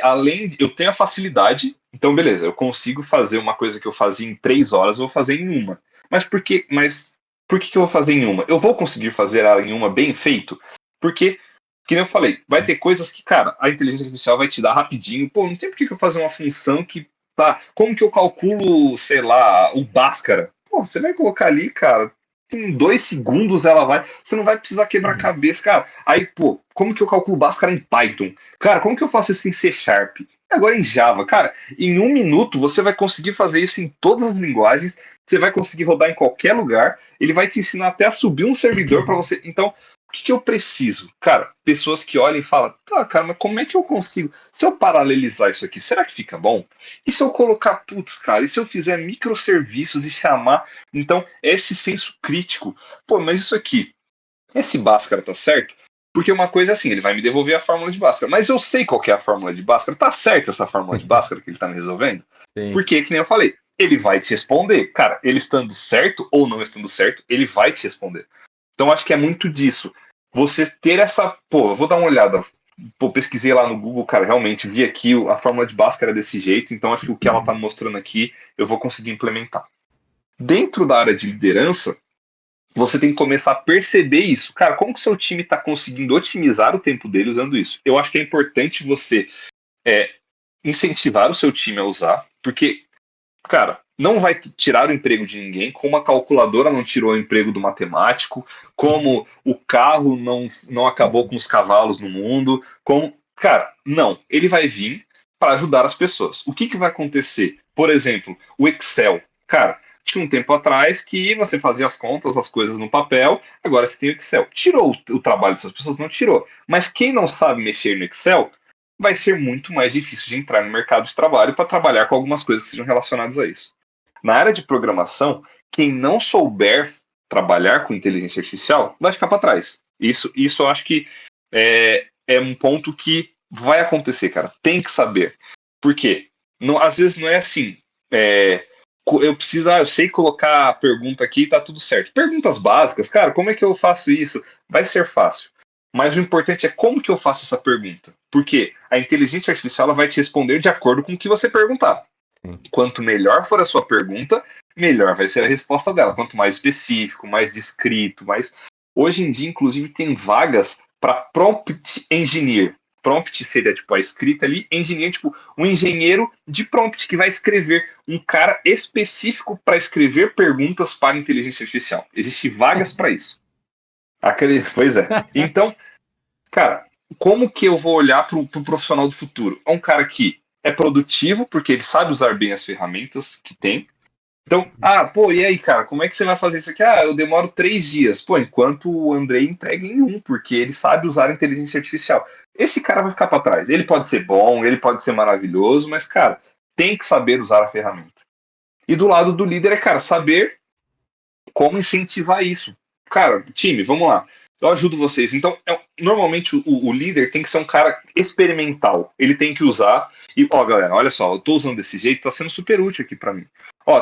eu tenho a facilidade, então beleza, eu consigo fazer uma coisa que eu fazia em 3 horas, eu vou fazer em uma. Mas por que eu vou fazer em uma? Eu vou conseguir fazer ela em uma bem feito? Porque, que nem eu falei, vai ter coisas que, cara, a inteligência artificial vai te dar rapidinho. Pô, não tem por que eu fazer uma função que, tá, como que eu calculo, sei lá, o Bhaskara? Pô, você vai colocar ali, cara, em 2 segundos ela vai. Você não vai precisar quebrar a cabeça, cara. Aí, pô, como que eu calculo Bhaskara em Python? Cara, como que eu faço isso em C Sharp? Agora em Java, cara, em 1 minuto você vai conseguir fazer isso em todas as linguagens. Você vai conseguir rodar em qualquer lugar. Ele vai te ensinar até a subir um servidor para você. Então, o que eu preciso? Cara, pessoas que olhem e falam: tá, cara, mas como é que eu consigo? Se eu paralelizar isso aqui, será que fica bom? E se eu colocar, putz, cara, e se eu fizer microserviços e chamar. Então, esse senso crítico. Pô, mas isso aqui, esse Bhaskara tá certo? Porque uma coisa é assim, ele vai me devolver a fórmula de Bhaskara. Mas eu sei qual que é a fórmula de Bhaskara. Tá certo essa fórmula de Bhaskara que ele tá me resolvendo? Sim. Porque, que nem eu falei, ele vai te responder. Cara, ele estando certo ou não estando certo, ele vai te responder. Então, acho que é muito disso. Você ter essa. Pô, eu vou dar uma olhada. Pô, pesquisei lá no Google, cara, realmente vi aqui a fórmula de Bhaskara desse jeito. Então, acho que o que ela tá mostrando aqui, eu vou conseguir implementar. Dentro da área de liderança, você tem que começar a perceber isso. Cara, como que o seu time está conseguindo otimizar o tempo dele usando isso? Eu acho que é importante você é, incentivar o seu time a usar, porque, cara, não vai tirar o emprego de ninguém, como a calculadora não tirou o emprego do matemático, como o carro não acabou com os cavalos no mundo, como... Cara, não. Ele vai vir para ajudar as pessoas. O que vai acontecer? Por exemplo, o Excel. Cara, tinha um tempo atrás que você fazia as contas, as coisas no papel, agora você tem o Excel. Tirou o trabalho dessas pessoas? Não tirou. Mas quem não sabe mexer no Excel vai ser muito mais difícil de entrar no mercado de trabalho para trabalhar com algumas coisas que sejam relacionadas a isso. Na área de programação, quem não souber trabalhar com inteligência artificial vai ficar para trás. Isso eu acho que é um ponto que vai acontecer, cara. Tem que saber. Por quê? Não, às vezes não é assim. Eu sei colocar a pergunta aqui e tá tudo certo. Perguntas básicas, cara, como é que eu faço isso? Vai ser fácil. Mas o importante é como que eu faço essa pergunta. Porque a inteligência artificial ela vai te responder de acordo com o que você perguntar. Sim. Quanto melhor for a sua pergunta, melhor vai ser a resposta dela. Quanto mais específico, mais descrito, mais... Hoje em dia, inclusive, tem vagas para prompt engineer. Prompt seria tipo a escrita ali, engineer, tipo um engenheiro de prompt que vai escrever, um cara específico para escrever perguntas para inteligência artificial. Existem vagas para isso. Pois é. Então, cara, como que eu vou olhar para o profissional do futuro? É um cara que é produtivo, porque ele sabe usar bem as ferramentas que tem. Então, e aí, cara, como é que você vai fazer isso aqui? Eu demoro 3 dias. Pô, enquanto o Andrei entrega em 1, porque ele sabe usar a inteligência artificial. Esse cara vai ficar para trás. Ele pode ser bom, ele pode ser maravilhoso, mas, cara, tem que saber usar a ferramenta. E do lado do líder cara, saber como incentivar isso. Cara, time, vamos lá. Eu ajudo vocês. Então, normalmente o líder tem que ser um cara experimental. Ele tem que usar. E, galera, olha só, eu tô usando desse jeito, tá sendo super útil aqui para mim.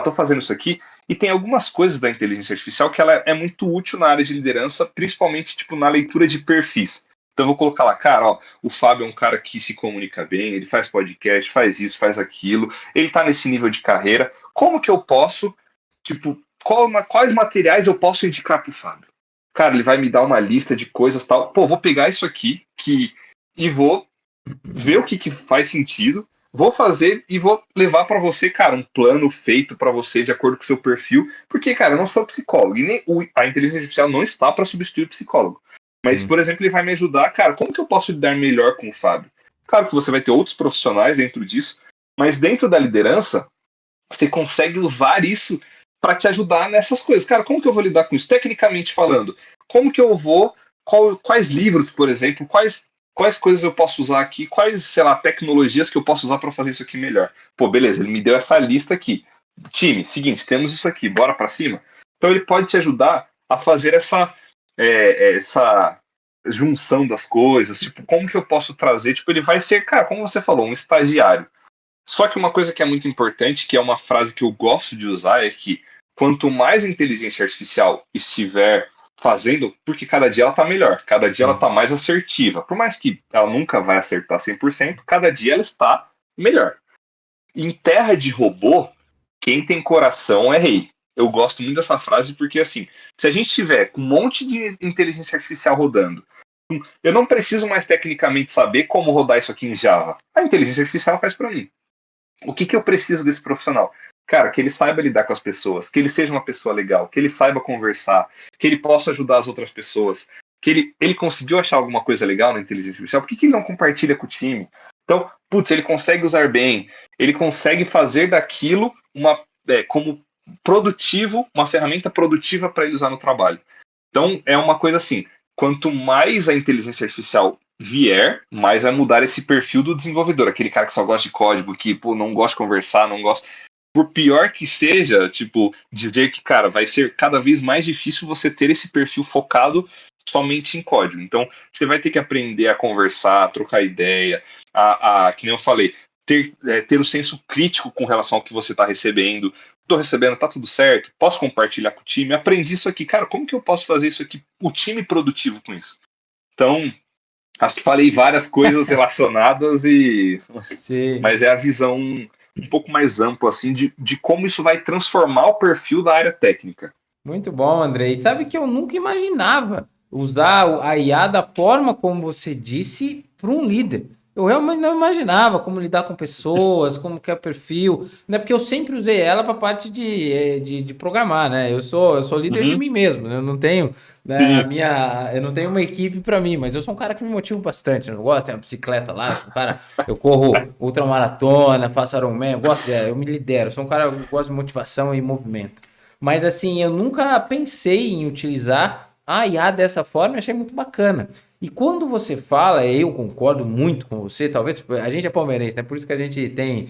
Tô fazendo isso aqui. E tem algumas coisas da inteligência artificial que ela é muito útil na área de liderança, principalmente tipo na leitura de perfis. Então eu vou colocar lá, cara, o Fábio é um cara que se comunica bem, ele faz podcast, faz isso, faz aquilo, ele tá nesse nível de carreira. Como que eu posso, tipo, quais materiais eu posso indicar pro Fábio? Cara, ele vai me dar uma lista de coisas tal. Pô, vou pegar isso aqui e vou ver o que faz sentido, vou fazer e vou levar para você, cara, um plano feito para você de acordo com o seu perfil. Porque, cara, eu não sou psicólogo e nem a inteligência artificial não está para substituir o psicólogo. Mas, por exemplo, ele vai me ajudar, cara, como que eu posso lidar melhor com o Fábio? Claro que você vai ter outros profissionais dentro disso, mas dentro da liderança, você consegue usar isso para te ajudar nessas coisas. Cara, como que eu vou lidar com isso? Tecnicamente falando, como que eu vou... Quais livros, por exemplo, quais coisas eu posso usar aqui, quais, sei lá, tecnologias que eu posso usar para fazer isso aqui melhor. Pô, beleza, ele me deu essa lista aqui. Time, seguinte, temos isso aqui, bora para cima? Então ele pode te ajudar a fazer essa junção das coisas, tipo, como que eu posso trazer, tipo, ele vai ser, cara, como você falou, um estagiário. Só que uma coisa que é muito importante, que é uma frase que eu gosto de usar, é que quanto mais a inteligência artificial estiver fazendo, porque cada dia ela tá melhor, cada dia ela tá mais assertiva. Por mais que ela nunca vai acertar 100%, cada dia ela está melhor. Em terra de robô, quem tem coração é rei. Eu gosto muito dessa frase porque, assim, se a gente tiver com um monte de inteligência artificial rodando, eu não preciso mais tecnicamente saber como rodar isso aqui em Java. A inteligência artificial faz para mim. O que eu preciso desse profissional? Cara, que ele saiba lidar com as pessoas, que ele seja uma pessoa legal, que ele saiba conversar, que ele possa ajudar as outras pessoas, que ele conseguiu achar alguma coisa legal na inteligência artificial, por que ele não compartilha com o time? Então, ele consegue usar bem, ele consegue fazer daquilo como produtivo, uma ferramenta produtiva para ele usar no trabalho. Então, é uma coisa assim, quanto mais a inteligência artificial vier, mais vai mudar esse perfil do desenvolvedor, aquele cara que só gosta de código, que não gosta de conversar, não gosta... Por pior que seja, dizer que, cara, vai ser cada vez mais difícil você ter esse perfil focado somente em código. Então, você vai ter que aprender a conversar, a trocar ideia, que nem eu falei, ter o senso crítico com relação ao que você está recebendo. Estou recebendo, tá tudo certo? Posso compartilhar com o time? Aprendi isso aqui. Cara, como que eu posso fazer isso aqui, o time produtivo com isso? Então, acho que falei várias coisas relacionadas mas é a visão um pouco mais ampla assim de como isso vai transformar o perfil da área técnica. Muito bom, André. E sabe que eu nunca imaginava usar a IA da forma como você disse para um líder. Eu realmente não imaginava como lidar com pessoas, como que é o perfil, né? Porque eu sempre usei ela para parte de programar, né? Eu sou líder de mim mesmo, né? Eu não tenho, né, eu não tenho uma equipe para mim, mas eu sou um cara que me motiva bastante. Eu gosto, tenho uma bicicleta lá, sou um cara, eu corro ultramaratona, faço Ironman, eu me lidero, sou um cara que gosta de motivação e movimento. Mas assim, eu nunca pensei em utilizar a IA dessa forma e achei muito bacana. E quando você fala, eu concordo muito com você, talvez a gente é palmeirense, né? Por isso que a gente tem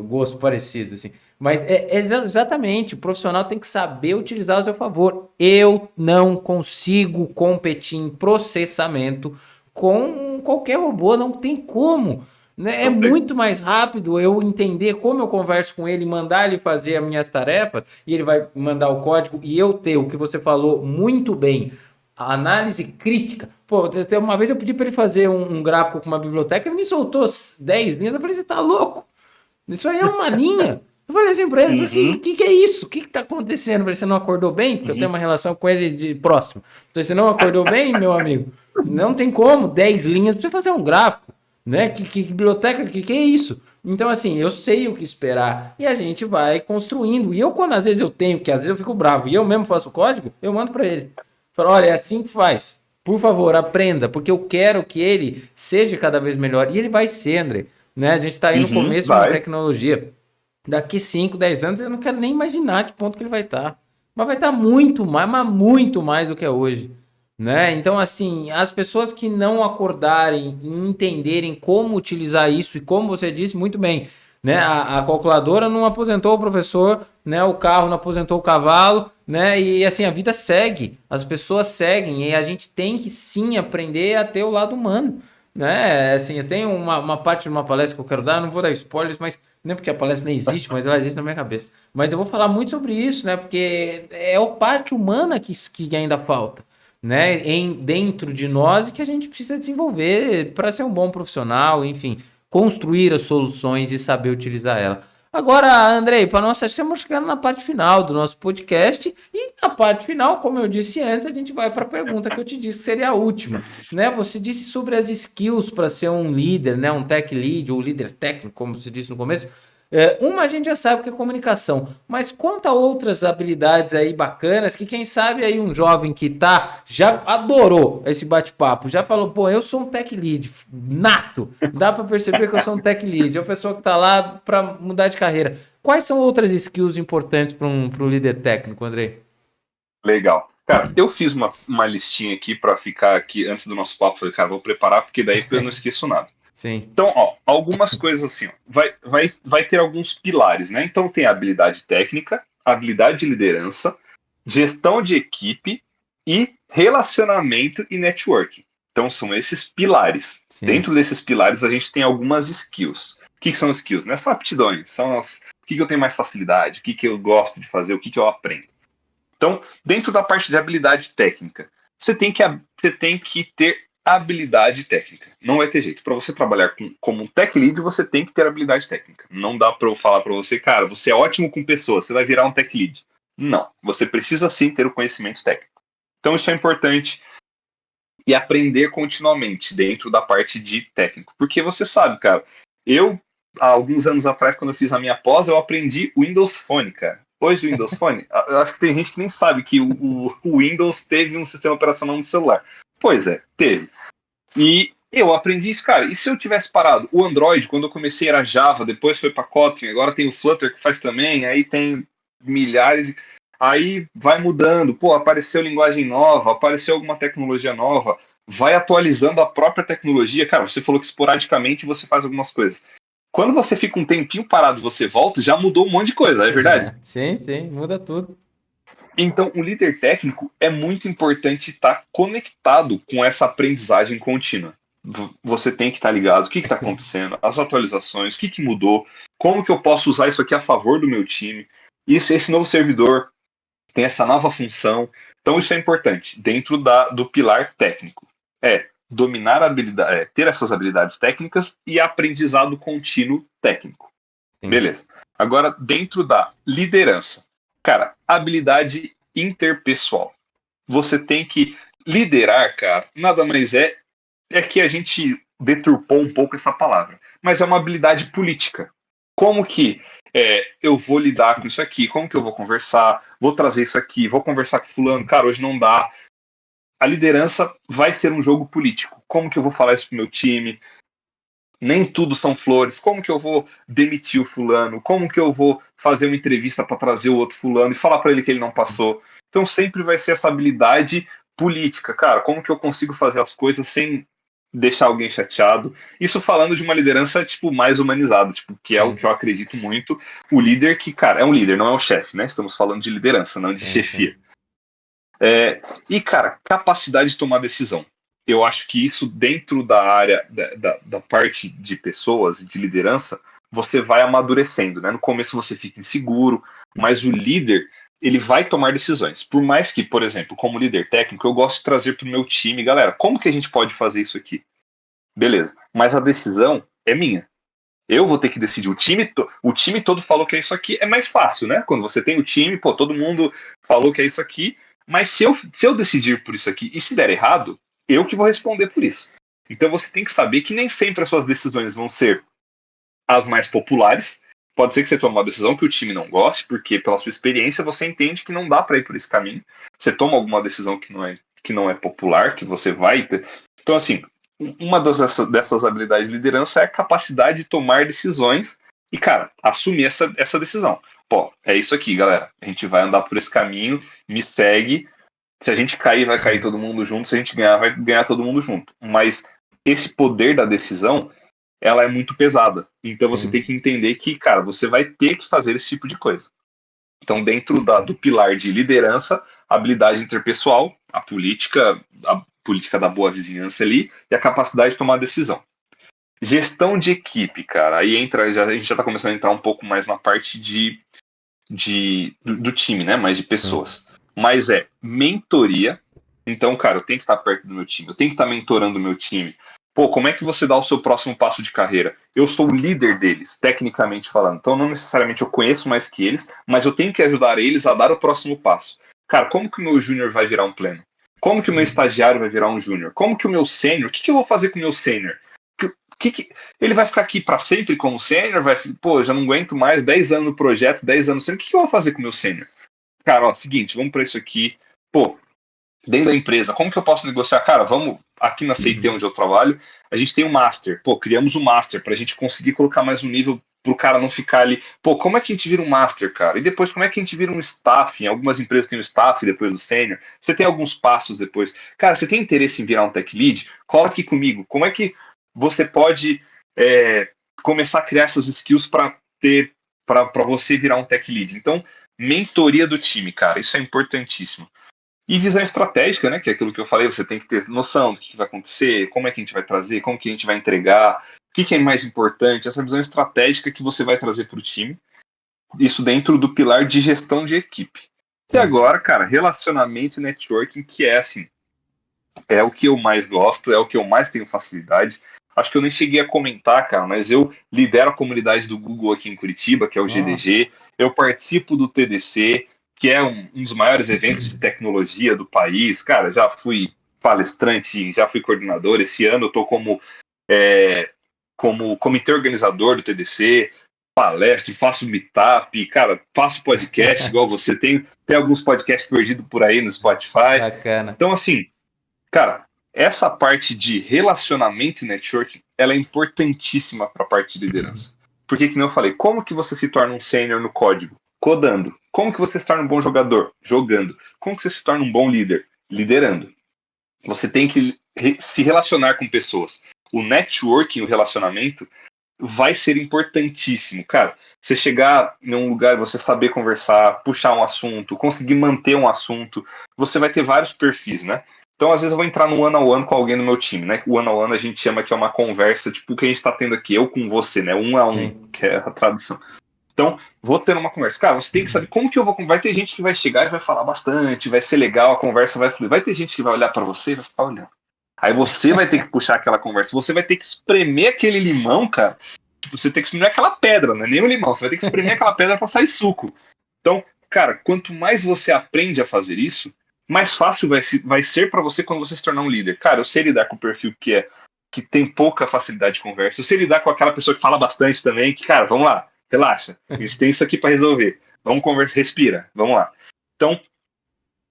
gosto parecido, assim. Mas exatamente, o profissional tem que saber utilizar ao seu favor. Eu não consigo competir em processamento com qualquer robô, não tem como. Né? É Não tem. muito mais rápido eu entender como eu converso com ele, mandar ele fazer as minhas tarefas, e ele vai mandar o código, e eu ter o que você falou muito bem, a análise crítica. Pô, uma vez eu pedi para ele fazer um gráfico com uma biblioteca, ele me soltou 10 linhas, eu falei, você tá louco? Isso aí é uma linha. Eu falei assim pra ele, o Uhum, que é isso? O que tá acontecendo? Eu falei, você não acordou bem? Porque eu tenho uhum. uma relação com ele de próximo. Então, você não acordou bem, meu amigo? Não tem como, 10 linhas pra você fazer um gráfico, né? Que biblioteca, que é isso? Então, assim, eu sei o que esperar e a gente vai construindo. E eu, quando às vezes eu tenho, que às vezes eu fico bravo e eu mesmo faço o código, eu mando pra ele. Falo, olha, é assim que faz. Por favor, aprenda, porque eu quero que ele seja cada vez melhor. E ele vai ser, André. Né? A gente está aí no Uhum, começo de uma vai. tecnologia. Daqui 5, 10 anos, eu não quero nem imaginar que ponto que ele vai estar. Mas vai estar muito mais, mas muito mais do que é hoje. Né? Então, assim, as pessoas que não acordarem e entenderem como utilizar isso, e como você disse muito bem, né? A calculadora não aposentou o professor, né? O carro não aposentou o cavalo, né? E assim, a vida segue, as pessoas seguem, e a gente tem que sim aprender a ter o lado humano. Né? Assim, eu tenho uma parte de uma palestra que eu quero dar, não vou dar spoilers, mas nem porque a palestra nem existe, mas ela existe na minha cabeça. Mas eu vou falar muito sobre isso, né? Porque é a parte humana que ainda falta, né? Dentro de nós e que a gente precisa desenvolver para ser um bom profissional, enfim, construir as soluções e saber utilizar ela. Agora, Andrei, para nós estamos chegando na parte final do nosso podcast e na parte final, como eu disse antes, a gente vai para a pergunta que eu te disse que seria a última, né? Você disse sobre as skills para ser um líder, né? Um tech lead ou líder técnico, como você disse no começo. Uma a gente já sabe que é comunicação, mas quanto a outras habilidades aí bacanas que quem sabe aí um jovem que tá já adorou esse bate-papo, já falou, pô, eu sou um tech lead nato, dá para perceber que eu sou um tech lead, é uma pessoa que tá lá para mudar de carreira. Quais são outras skills importantes para um líder técnico, Andrei? Legal. Cara, eu fiz uma listinha aqui para ficar aqui antes do nosso papo. Falei, cara, vou preparar porque daí eu não esqueço nada. Sim, Então, ó, algumas coisas assim, ó, vai ter alguns pilares, né? Então tem a habilidade técnica, habilidade de liderança, gestão de equipe e relacionamento e networking. Então são esses pilares. sim. Dentro desses pilares a gente tem algumas skills. O que são skills? Não é só aptidões, são o que eu tenho mais facilidade, o que eu gosto de fazer, o que eu aprendo. Então, dentro da parte de habilidade técnica, você tem que ter habilidade técnica. Não vai ter jeito. Para você trabalhar como um tech lead, você tem que ter habilidade técnica. Não dá para eu falar para você, cara, você é ótimo com pessoas, você vai virar um tech lead. Não. Você precisa sim ter o conhecimento técnico. Então, isso é importante e aprender continuamente dentro da parte de técnico. Porque você sabe, cara, eu, há alguns anos atrás, quando eu fiz a minha pós, eu aprendi Windows Phone, cara. Hoje o Windows Phone, eu acho que tem gente que nem sabe que o Windows teve um sistema operacional no celular. Pois é, teve. E eu aprendi isso, cara. E se eu tivesse parado? O Android, quando eu comecei, era Java, depois foi para Kotlin, agora tem o Flutter que faz também, aí tem milhares. Aí vai mudando, pô, apareceu linguagem nova, apareceu alguma tecnologia nova, vai atualizando a própria tecnologia. Cara, você falou que esporadicamente você faz algumas coisas. Quando você fica um tempinho parado, você volta, já mudou um monte de coisa, é verdade? Sim, sim, muda tudo. Então, o líder técnico é muito importante estar conectado com essa aprendizagem contínua. Você tem que estar ligado, o que está acontecendo, as atualizações, o que mudou, como que eu posso usar isso aqui a favor do meu time. Esse novo servidor tem essa nova função. Então, isso é importante dentro do pilar técnico. É dominar a habilidade, ter essas habilidades técnicas e aprendizado contínuo técnico. Sim. Beleza. Agora, dentro da liderança, cara, habilidade interpessoal. Você tem que liderar, cara, nada mais é que a gente deturpou um pouco essa palavra, mas é uma habilidade política. Como que eu vou lidar com isso aqui? Como que eu vou conversar? Vou trazer isso aqui? Vou conversar com fulano? Cara, hoje não dá. A liderança vai ser um jogo político. Como que eu vou falar isso pro meu time? Nem tudo são flores. Como que eu vou demitir o fulano? Como que eu vou fazer uma entrevista para trazer o outro fulano e falar para ele que ele não passou? Então sempre vai ser essa habilidade política, cara, como que eu consigo fazer as coisas sem deixar alguém chateado? Isso falando de uma liderança, tipo, mais humanizada, tipo, que é o Sim, que eu acredito muito. O líder que, cara, é um líder, não é um chefe, né? Estamos falando de liderança, não de sim, sim. chefia. E, cara, capacidade de tomar decisão. Eu acho que isso, dentro da área, da parte de pessoas e de liderança, você vai amadurecendo, né? No começo você fica inseguro, mas o líder, ele vai tomar decisões. Por mais que, por exemplo, como líder técnico, eu gosto de trazer para o meu time, galera, como que a gente pode fazer isso aqui? Beleza, mas a decisão é minha. Eu vou ter que decidir. O time todo falou que é isso aqui. É mais fácil, né? Quando você tem o time, pô, todo mundo falou que é isso aqui. Mas se eu decidir por isso aqui e se der errado, eu que vou responder por isso. Então você tem que saber que nem sempre as suas decisões vão ser as mais populares. Pode ser que você tome uma decisão que o time não goste, porque pela sua experiência você entende que não dá para ir por esse caminho. Você toma alguma decisão que não é popular, que você vai ter. Então, assim, uma dessas habilidades de liderança é a capacidade de tomar decisões e, cara, assumir essa decisão. Pô, é isso aqui, galera. A gente vai andar por esse caminho, me segue. Se a gente cair, vai cair Sim, todo mundo junto. Se a gente ganhar, vai ganhar todo mundo junto. Mas esse poder da decisão, ela é muito pesada. Então você tem sim. que entender que, cara, você vai ter que fazer esse tipo de coisa. Então, dentro do pilar de liderança, habilidade interpessoal, a política da boa vizinhança ali, e a capacidade de tomar decisão. Gestão de equipe, cara, aí a gente já está começando a entrar um pouco mais na parte do time, né? Mais de Sim. pessoas. Mas é mentoria. Então, cara, eu tenho que estar perto do meu time, eu tenho que estar mentorando o meu time. Pô, como é que você dá o seu próximo passo de carreira? Eu sou o líder deles, tecnicamente falando. Então, não necessariamente eu conheço mais que eles, mas eu tenho que ajudar eles a dar o próximo passo. Cara, como que o meu júnior vai virar um pleno? Como que o meu estagiário vai virar um júnior? Como que o meu sênior? O que eu vou fazer com o meu sênior? Ele vai ficar aqui para sempre como sênior? Pô, já não aguento mais 10 anos no projeto, 10 anos sênior. O que eu vou fazer com o meu sênior? Cara, ó, seguinte, vamos para isso aqui. Pô, dentro da empresa, como que eu posso negociar? Cara, vamos aqui na CIT Uhum. onde eu trabalho, a gente tem um master. Pô, criamos um master para a gente conseguir colocar mais um nível pro cara não ficar ali. Pô, como é que a gente vira um master, cara? E depois, como é que a gente vira um staff? Em algumas empresas tem um staff depois do sênior. Você tem alguns passos depois. Cara, você tem interesse em virar um tech lead? Cola aqui comigo. Como é que você pode começar a criar essas skills para você virar um tech lead? Então, mentoria do time, cara, isso é importantíssimo. E visão estratégica, né? Que é aquilo que eu falei, você tem que ter noção do que vai acontecer, como é que a gente vai trazer, como que a gente vai entregar, o que é mais importante, essa visão estratégica que você vai trazer para o time. Isso dentro do pilar de gestão de equipe. E Sim. agora, cara, relacionamento e networking, que é assim, é o que eu mais gosto, é o que eu mais tenho facilidade. Acho que eu nem cheguei a comentar, cara, mas eu lidero a comunidade do Google aqui em Curitiba, que é o Ó, GDG. Eu participo do TDC, que é um dos maiores eventos de tecnologia do país. Cara, já fui palestrante, já fui coordenador. Esse ano eu estou como comitê organizador do TDC, palestro, faço meetup, cara, faço podcast igual você. Tem alguns podcasts perdidos por aí no Spotify. bacana. Então, assim, cara, essa parte de relacionamento e networking, ela é importantíssima para a parte de liderança. Porque, que nem eu falei, como que você se torna um sênior no código? Codando. Como que você se torna um bom jogador? Jogando. Como que você se torna um bom líder? Liderando. Você tem que se relacionar com pessoas. O networking, o relacionamento, vai ser importantíssimo. Cara, você chegar em um lugar, você saber conversar, puxar um assunto, conseguir manter um assunto, você vai ter vários perfis, né? Então, às vezes, eu vou entrar no one-on-one com alguém no meu time, né? O one-on-one a gente chama que é uma conversa, tipo o que a gente está tendo aqui, eu com você, né? Um a um, Sim. que é a tradução. Então, vou ter uma conversa. Cara, você tem que saber como que eu vou. Vai ter gente que vai chegar e vai falar bastante, vai ser legal, a conversa vai fluir. Vai ter gente que vai olhar para você e vai ficar olhando. Aí você vai ter que puxar aquela conversa, você vai ter que espremer aquele limão, cara. Você tem que espremer aquela pedra, não é nem o limão, você vai ter que espremer aquela pedra para sair suco. Então, cara, quanto mais você aprende a fazer isso, mais fácil vai ser para você quando você se tornar um líder. Cara, eu sei lidar com o perfil que tem pouca facilidade de conversa. Eu sei lidar com aquela pessoa que fala bastante também, que, cara, vamos lá, relaxa. A gente tem isso aqui para resolver. Vamos conversar, respira, vamos lá. Então,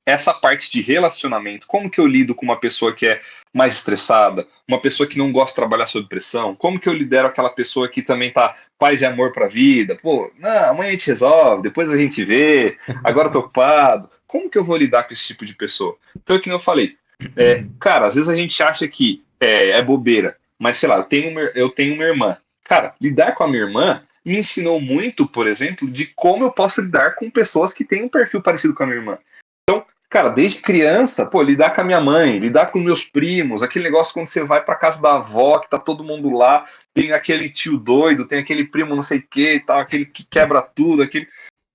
essa parte de relacionamento, como que eu lido com uma pessoa que é mais estressada, uma pessoa que não gosta de trabalhar sob pressão, como que eu lidero aquela pessoa que também tá paz e amor pra vida, pô, não, amanhã a gente resolve, depois a gente vê, agora eu tô ocupado, como que eu vou lidar com esse tipo de pessoa? Então, que eu falei, cara, às vezes a gente acha que é bobeira, mas sei lá, eu tenho uma irmã, cara, lidar com a minha irmã me ensinou muito, por exemplo, de como eu posso lidar com pessoas que têm um perfil parecido com a minha irmã. Cara, desde criança, pô, lidar com a minha mãe, lidar com meus primos, aquele negócio quando você vai pra casa da avó, que tá todo mundo lá, tem aquele tio doido, tem aquele primo não sei o que e tal, aquele que quebra tudo, aquele.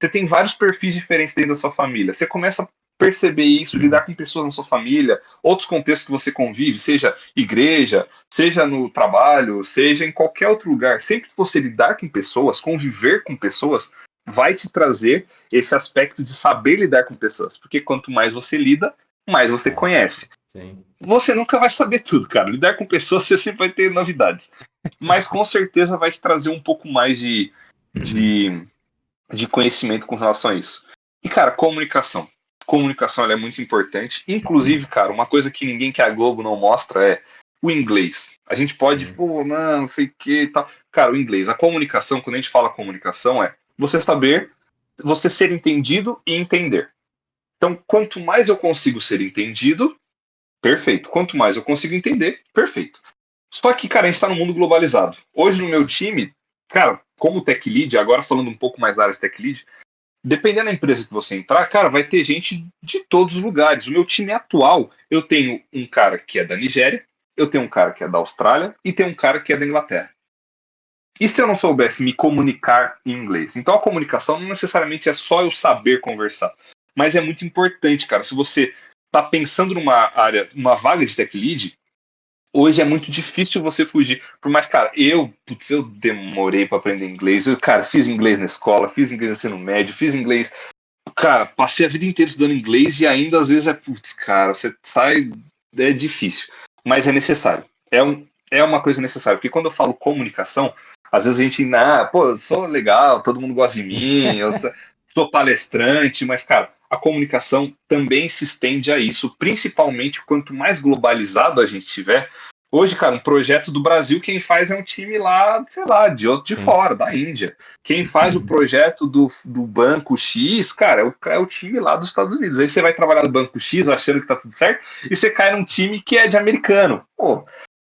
Você tem vários perfis diferentes dentro da sua família. Você começa a perceber isso, lidar com pessoas na sua família, outros contextos que você convive, seja igreja, seja no trabalho, seja em qualquer outro lugar. Sempre que você lidar com pessoas, conviver com pessoas, vai te trazer esse aspecto de saber lidar com pessoas. Porque quanto mais você lida, mais você conhece. Sim. Você nunca vai saber tudo, cara. Lidar com pessoas, você sempre vai ter novidades. Mas com certeza vai te trazer um pouco mais de, de conhecimento com relação a isso. E, cara, comunicação. Comunicação ela é muito importante. Inclusive, cara, uma coisa que ninguém que a Globo não mostra é o inglês. A gente pode, pô, não sei o que e tal. Cara, o inglês. A comunicação, quando a gente fala comunicação, é você saber, você ser entendido e entender. Então, quanto mais eu consigo ser entendido, perfeito. Quanto mais eu consigo entender, perfeito. Só que, cara, a gente está num mundo globalizado. Hoje no meu time, cara, como tech lead, agora falando um pouco mais da área de tech lead, dependendo da empresa que você entrar, cara, vai ter gente de todos os lugares. O meu time atual, eu tenho um cara que é da Nigéria, eu tenho um cara que é da Austrália e tenho um cara que é da Inglaterra. E se eu não soubesse me comunicar em inglês? Então a comunicação não necessariamente é só eu saber conversar, mas é muito importante, cara. Se você está pensando numa área, numa vaga de tech lead, hoje é muito difícil você fugir. Por mais, cara, eu demorei para aprender inglês. Eu, cara, fiz inglês na escola, fiz inglês no ensino médio, fiz inglês. Cara, passei a vida inteira estudando inglês e ainda às vezes putz, cara, você sai, é difícil, mas é necessário. É uma coisa necessária, porque quando eu falo comunicação, às vezes a gente, pô, eu sou legal, todo mundo gosta de mim, eu sou palestrante, mas, cara, a comunicação também se estende a isso, principalmente quanto mais globalizado a gente tiver. Hoje, cara, um projeto do Brasil, quem faz é um time lá, sei lá, de fora, da Índia. Quem faz o projeto do Banco X, cara, é o time lá dos Estados Unidos. Aí você vai trabalhar no Banco X achando que tá tudo certo, e você cai num time que é de americano. Pô,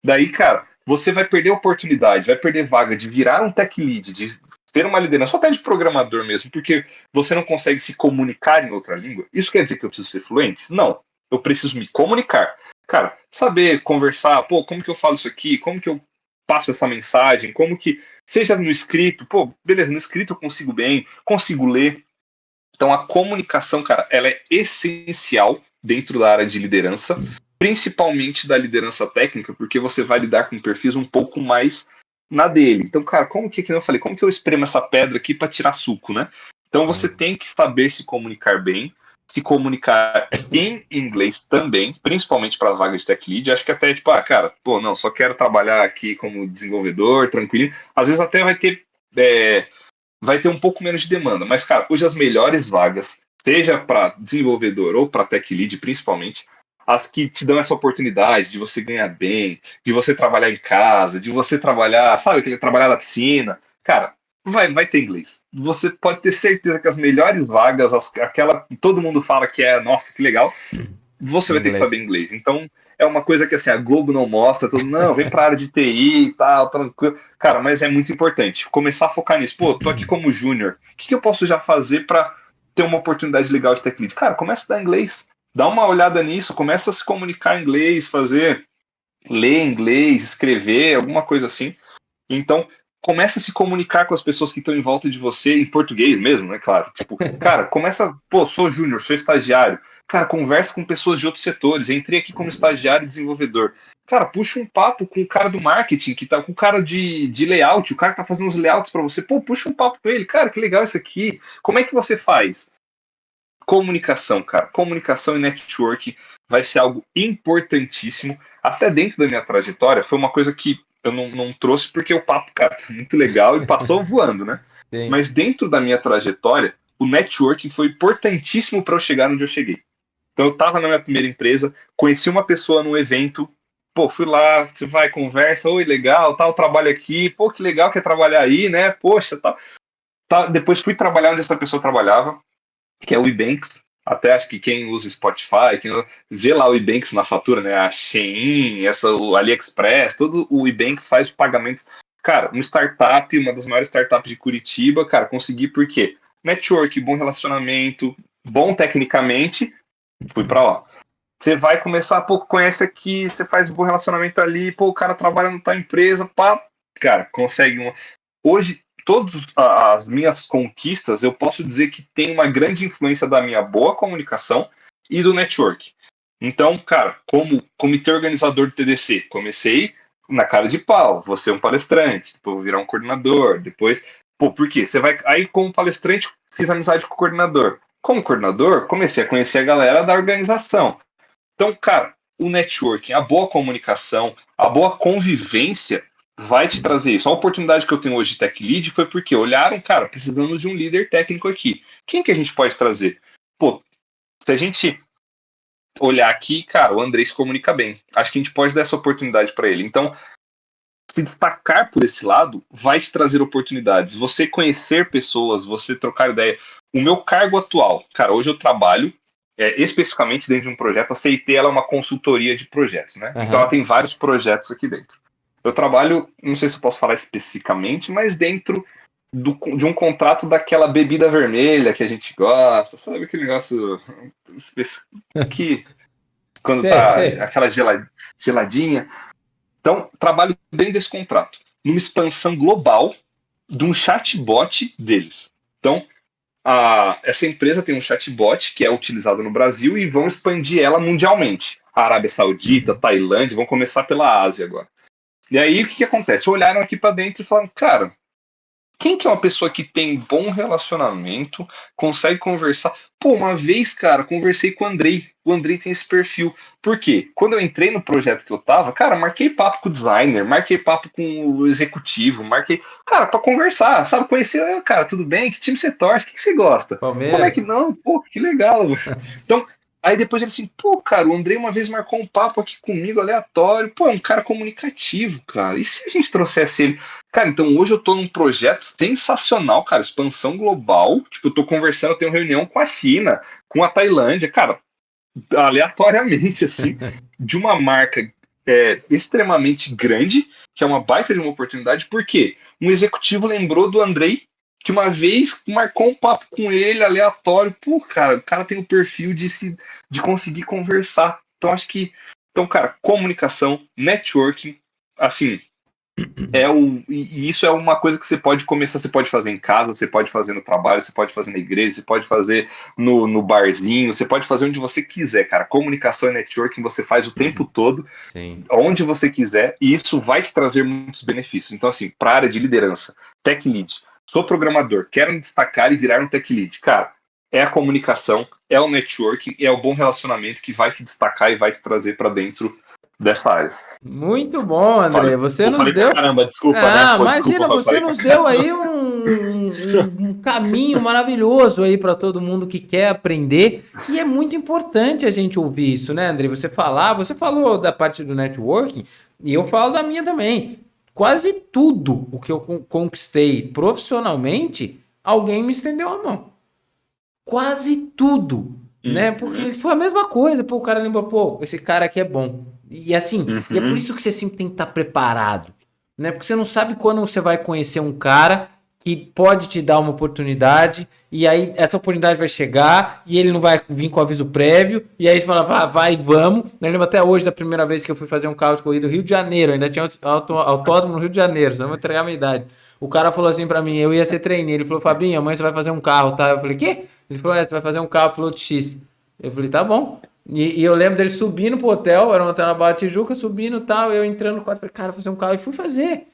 daí, cara, você vai perder oportunidade, vai perder vaga de virar um tech lead, de ter uma liderança, até de programador mesmo, porque você não consegue se comunicar em outra língua. Isso quer dizer que eu preciso ser fluente? Não. Eu preciso me comunicar. Cara, saber conversar, pô, como que eu falo isso aqui? Como que eu passo essa mensagem? Como que, seja no escrito, pô, beleza, no escrito eu consigo bem, consigo ler. Então a comunicação, cara, ela é essencial dentro da área de liderança, principalmente da liderança técnica, porque você vai lidar com perfis um pouco mais na dele. Então, cara, que eu falei, como que eu espremo essa pedra aqui para tirar suco, né? Então você tem que saber se comunicar bem, se comunicar em inglês também, principalmente para vaga de tech lead. Acho que até tipo, cara, pô, não, só quero trabalhar aqui como desenvolvedor, tranquilo. Às vezes até vai ter um pouco menos de demanda. Mas, cara, hoje as melhores vagas, seja para desenvolvedor ou para tech lead, principalmente, as que te dão essa oportunidade de você ganhar bem, de você trabalhar em casa, de você trabalhar, sabe, trabalhar na piscina, cara, vai ter inglês. Você pode ter certeza que as melhores vagas, aquela que todo mundo fala que é, nossa, que legal, você vai ter que saber Inglês. inglês. Então, é uma coisa que assim, a Globo não mostra, todo, não, vem pra área de TI e tal, tranquilo. Cara, mas é muito importante começar a focar nisso. Pô, tô aqui como júnior. O que eu posso já fazer para ter uma oportunidade legal de tech lead? Cara, começa a estudar inglês. Dá uma olhada nisso, começa a se comunicar em inglês, ler inglês, escrever, alguma coisa assim. Então, começa a se comunicar com as pessoas que estão em volta de você, em português mesmo, né? Claro. Tipo, cara, começa. Pô, sou júnior, sou estagiário. Cara, conversa com pessoas de outros setores. Entrei aqui como estagiário e desenvolvedor. Cara, puxa um papo com o cara do marketing, que tá com o cara de layout, o cara que tá fazendo os layouts para você. Pô, puxa um papo com ele. Cara, que legal isso aqui. Como é que você faz? Comunicação, cara. Comunicação e network vai ser algo importantíssimo. Até dentro da minha trajetória, foi uma coisa que eu não trouxe porque o papo, cara, é muito legal e passou voando, né? Sim. Mas dentro da minha trajetória, o networking foi importantíssimo para eu chegar onde eu cheguei. Então eu tava na minha primeira empresa, conheci uma pessoa num evento, pô, fui lá, você vai, conversa, oi, legal, tal, trabalho aqui, pô, que legal que é trabalhar aí, né, poxa, tal. Tá, depois fui trabalhar onde essa pessoa trabalhava, que é o Ebanks. Até acho que quem usa o Spotify, quem vê lá o Ebanks na fatura, né? A Shein, o AliExpress, todo o Ebanks faz pagamentos. Cara, uma startup, uma das maiores startups de Curitiba, cara, consegui por quê? Network, bom relacionamento, bom tecnicamente, fui pra lá. Você vai começar, pô, conhece aqui, você faz um bom relacionamento ali, pô, o cara trabalha na tua empresa, pá, cara, consegue uma. Hoje, todas as minhas conquistas, eu posso dizer que tem uma grande influência da minha boa comunicação e do network. Então, cara, como comitê organizador do TDC, comecei na cara de pau, vou ser um palestrante, depois vou virar um coordenador, depois, pô, por quê? Você vai, aí como palestrante, fiz amizade com o coordenador. Como coordenador, comecei a conhecer a galera da organização. Então, cara, o networking, a boa comunicação, a boa convivência vai te trazer isso. A oportunidade que eu tenho hoje de Tech Lead foi porque olharam, cara, precisamos de um líder técnico aqui. Quem que a gente pode trazer? Pô, se a gente olhar aqui, cara, o Andrei se comunica bem. Acho que a gente pode dar essa oportunidade para ele. Então, se destacar por esse lado vai te trazer oportunidades. Você conhecer pessoas, você trocar ideia. O meu cargo atual, cara, hoje eu trabalho especificamente dentro de um projeto. A CIT ela é uma consultoria de projetos, né? Então ela tem vários projetos aqui dentro. Eu trabalho, não sei se eu posso falar especificamente, mas dentro de um contrato daquela bebida vermelha que a gente gosta, sabe aquele negócio que quando tá Sei. aquela geladinha. Então, trabalho dentro desse contrato, numa expansão global de um chatbot deles. Então, essa empresa tem um chatbot que é utilizado no Brasil e vão expandir ela mundialmente. A Arábia Saudita, Tailândia, vão começar pela Ásia agora. E aí, o que acontece? Olharam aqui para dentro e falaram, cara, quem que é uma pessoa que tem bom relacionamento, consegue conversar? Pô, uma vez, cara, conversei com o Andrei. O Andrei tem esse perfil. Por quê? Quando eu entrei no projeto que eu tava, cara, marquei papo com o designer, marquei papo com o executivo, marquei, cara, pra conversar, sabe? Conhecer, cara, tudo bem? Que time você torce? O que você gosta? Como é Palmeiras. que não? Pô, que legal. Então, aí depois ele assim, pô, cara, o Andrei uma vez marcou um papo aqui comigo, aleatório. Pô, é um cara comunicativo, cara. E se a gente trouxesse ele? Cara, então hoje eu tô num projeto sensacional, cara, expansão global. Tipo, eu tô conversando, eu tenho reunião com a China, com a Tailândia, cara, aleatoriamente, assim, de uma marca extremamente grande, que é uma baita de uma oportunidade, porque um executivo lembrou do Andrei, que uma vez marcou um papo com ele, aleatório. Pô, cara, o cara tem o perfil de conseguir conversar. Então, acho que. Então, cara, comunicação, networking, assim, e isso é uma coisa que você pode começar, você pode fazer em casa, você pode fazer no trabalho, você pode fazer na igreja, você pode fazer no barzinho, você pode fazer onde você quiser, cara. Comunicação e networking você faz o tempo todo, Sim. onde você quiser, e isso vai te trazer muitos benefícios. Então, assim, para a área de liderança, tech lead, sou programador, quero me destacar e virar um tech lead, cara, é a comunicação, é o networking, é o bom relacionamento que vai te destacar e vai te trazer para dentro dessa área. Muito bom, André. Falei, Você eu nos falei pra deu. caramba, desculpa, né? Ah, Pô, desculpa, imagina, você falei pra nos deu aí caramba. um caminho maravilhoso aí para todo mundo que quer aprender. E é muito importante a gente ouvir isso, né, André? Você falou da parte do networking e eu falo da minha também. Quase tudo o que eu conquistei profissionalmente, alguém me estendeu a mão. Quase tudo, né? Uhum, Porque foi a mesma coisa. Pô, o cara lembrou, pô, esse cara aqui é bom. E assim, e é por uhum, isso que você sempre tem que estar preparado, né? Porque você não sabe quando você vai conhecer um cara que pode te dar uma oportunidade, e aí essa oportunidade vai chegar, e ele não vai vir com aviso prévio, e aí você fala, vai, vamos. Eu lembro até hoje da primeira vez que eu fui fazer um carro de corrida no Rio de Janeiro, ainda tinha autódromo no Rio de Janeiro, senão eu vou entregar a minha idade. O cara falou assim pra mim, eu ia ser trainee, ele falou, Fabinho, amanhã você vai fazer um carro, tá? Eu falei, quê? Ele falou, você vai fazer um carro piloto X. Eu falei, tá bom. E eu lembro dele subindo pro hotel, era um hotel na Barra da Tijuca, subindo e tal, eu entrando no quarto, falei, cara, vou fazer um carro, e fui fazer,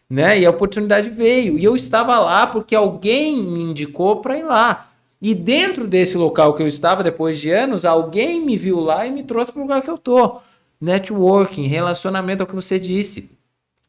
né? E a oportunidade veio, e eu estava lá porque alguém me indicou para ir lá. E dentro desse local que eu estava, depois de anos, alguém me viu lá e me trouxe para o lugar que eu tô. Networking, relacionamento, é o que você disse.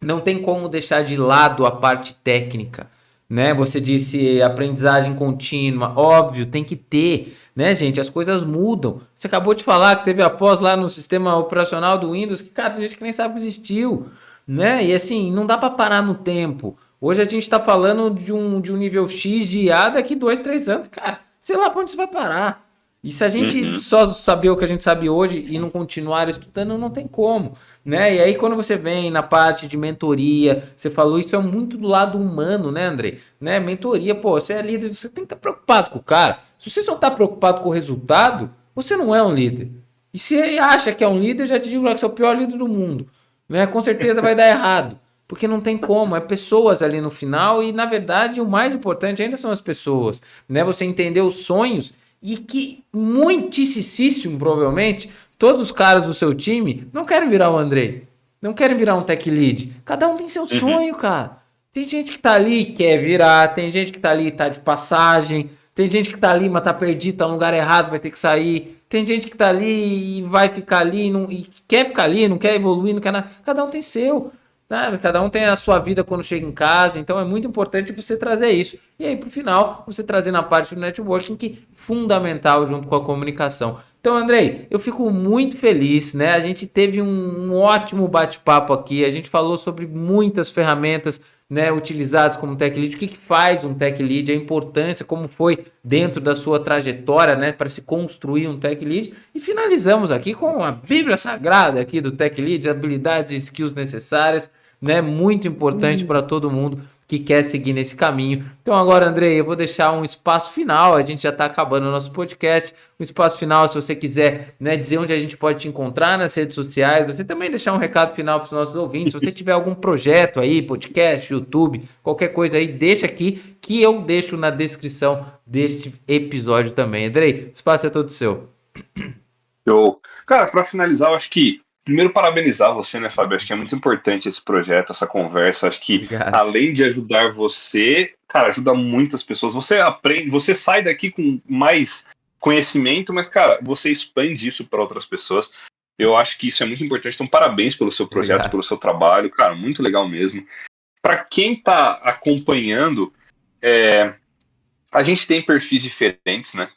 Não tem como deixar de lado a parte técnica. né? Você disse aprendizagem contínua, óbvio, tem que ter, né, gente? As coisas mudam. Você acabou de falar que teve a pós lá no sistema operacional do Windows, que, cara, tem gente que nem sabe que existiu, né? E assim, não dá para parar no tempo. Hoje a gente está falando de um nível X de IA daqui 2, 3 anos, cara. Sei lá pra onde isso vai parar. E se a gente Uhum. só saber o que a gente sabe hoje e não continuar estudando, não tem como, né? E aí quando você vem na parte de mentoria, você falou isso é muito do lado humano, né, Andrei? Né? Mentoria, pô, você é líder, você tem que estar preocupado com o cara. Se você só está preocupado com o resultado, você não é um líder. E se ele acha que é um líder, já te digo que você é o pior líder do mundo, né? Com certeza vai dar errado. Porque não tem como, é pessoas ali no final e na verdade o mais importante ainda são as pessoas, né? Você entender os sonhos e que muitíssimo provavelmente todos os caras do seu time não querem virar o Andrei, não querem virar um tech lead. Cada um tem seu Uhum. sonho, cara. Tem gente que tá ali e quer virar, tem gente que tá ali e tá de passagem, tem gente que tá ali mas tá perdido, tá no lugar errado, vai ter que sair. Tem gente que tá ali e vai ficar ali e quer ficar ali, não quer evoluir, não quer nada. Cada um tem seu. Né? Cada um tem a sua vida quando chega em casa, então é muito importante você trazer isso. E aí, pro final, você trazer na parte do networking, que é fundamental junto com a comunicação. Então, Andrei, eu fico muito feliz, né? A gente teve um ótimo bate-papo aqui, a gente falou sobre muitas ferramentas, né, utilizadas como tech lead, o que faz um tech lead, a importância, como foi dentro da sua trajetória, né, para se construir um tech lead, e finalizamos aqui com a Bíblia Sagrada aqui do tech lead, habilidades e skills necessárias, né, muito importante para todo mundo que quer seguir nesse caminho. Então agora, Andrei, eu vou deixar um espaço final, a gente já está acabando o nosso podcast, um espaço final se você quiser, né, dizer onde a gente pode te encontrar nas redes sociais, você também deixar um recado final para os nossos ouvintes, se você tiver algum projeto aí, podcast, YouTube, qualquer coisa aí, deixa aqui que eu deixo na descrição deste episódio também. Andrei, o espaço é todo seu. Eu, cara, para finalizar, eu acho que primeiro parabenizar você, né, Fábio? Acho que é muito importante esse projeto, essa conversa. Acho que Obrigado. além de ajudar você, cara, ajuda muitas pessoas. Você aprende, você sai daqui com mais conhecimento, mas, cara, você expande isso para outras pessoas. Eu acho que isso é muito importante. Então, parabéns pelo seu projeto, Obrigado. pelo seu trabalho, cara, muito legal mesmo. Para quem está acompanhando, é, a gente tem perfis diferentes, né?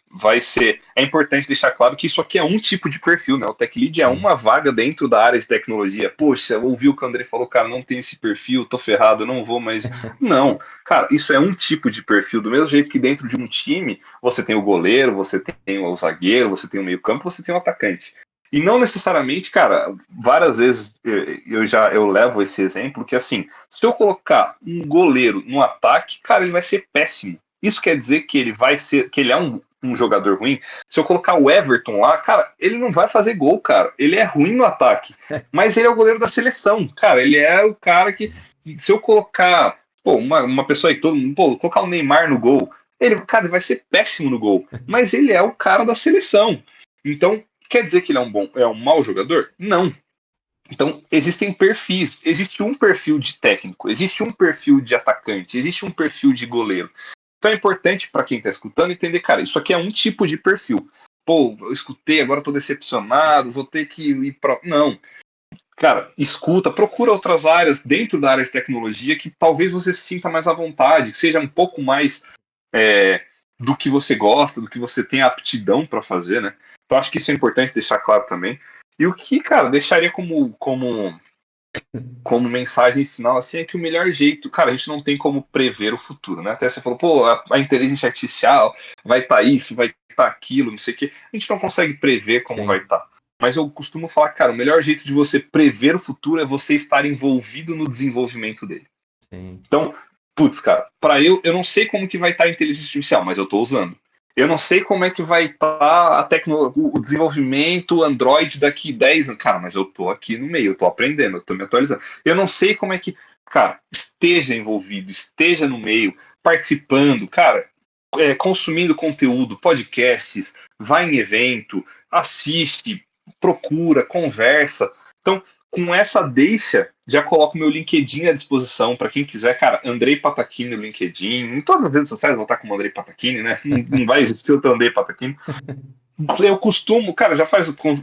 É importante deixar claro que isso aqui é um tipo de perfil, né? O Tech Lead é Sim. uma vaga dentro da área de tecnologia. Poxa, ouvi o que o André falou, cara, não tem esse perfil, tô ferrado, não vou mais. Não, cara, isso é um tipo de perfil, do mesmo jeito que dentro de um time você tem o goleiro, você tem o zagueiro, você tem o meio-campo, você tem o atacante. E não necessariamente, cara, várias vezes eu levo esse exemplo que assim, se eu colocar um goleiro no ataque, cara, ele vai ser péssimo. Isso quer dizer que ele vai ser, que ele é um jogador ruim. Se eu colocar o Everton lá, cara, ele não vai fazer gol, cara. Ele é ruim no ataque, mas ele é o goleiro da seleção, cara. Ele é o cara que, se eu colocar, pô, uma pessoa aí, colocar o Neymar no gol, cara, ele vai ser péssimo no gol, mas ele é o cara da seleção. Então, quer dizer que ele é um mau jogador? Não. Então, existem perfis. Existe um perfil de técnico, existe um perfil de atacante, existe um perfil de goleiro. Então é importante para quem está escutando entender, cara, isso aqui é um tipo de perfil. Pô, eu escutei, agora estou decepcionado, vou ter que ir para. Não. Cara, escuta, procura outras áreas dentro da área de tecnologia que talvez você se sinta mais à vontade, que seja um pouco mais é, do que você gosta, do que você tem aptidão para fazer, né? Então acho que isso é importante deixar claro também. E o que, cara, deixaria como mensagem final, assim, é que o melhor jeito, cara, a gente não tem como prever o futuro, né? Até você falou, pô, a inteligência artificial vai estar isso, vai estar aquilo, não sei o quê. A gente não consegue prever como vai Sim, estar. Mas eu costumo falar, cara, o melhor jeito de você prever o futuro é você estar envolvido no desenvolvimento dele. sim. Então, putz, cara, para eu não sei como que vai estar a inteligência artificial, mas eu estou usando. Eu não sei como é que vai estar o desenvolvimento Android daqui 10 anos. Cara, mas eu tô aqui no meio, eu tô aprendendo, eu tô me atualizando. Eu não sei como é que, cara, esteja envolvido, esteja no meio, participando, cara, consumindo conteúdo, podcasts, vai em evento, assiste, procura, conversa. Então, com essa deixa, já coloco meu LinkedIn à disposição para quem quiser, cara, Andrei Patachini no LinkedIn, em todas as redes sociais vou estar como Andrei Patachini, né? Não vai existir outro Andrei Patachini. Eu costumo, cara,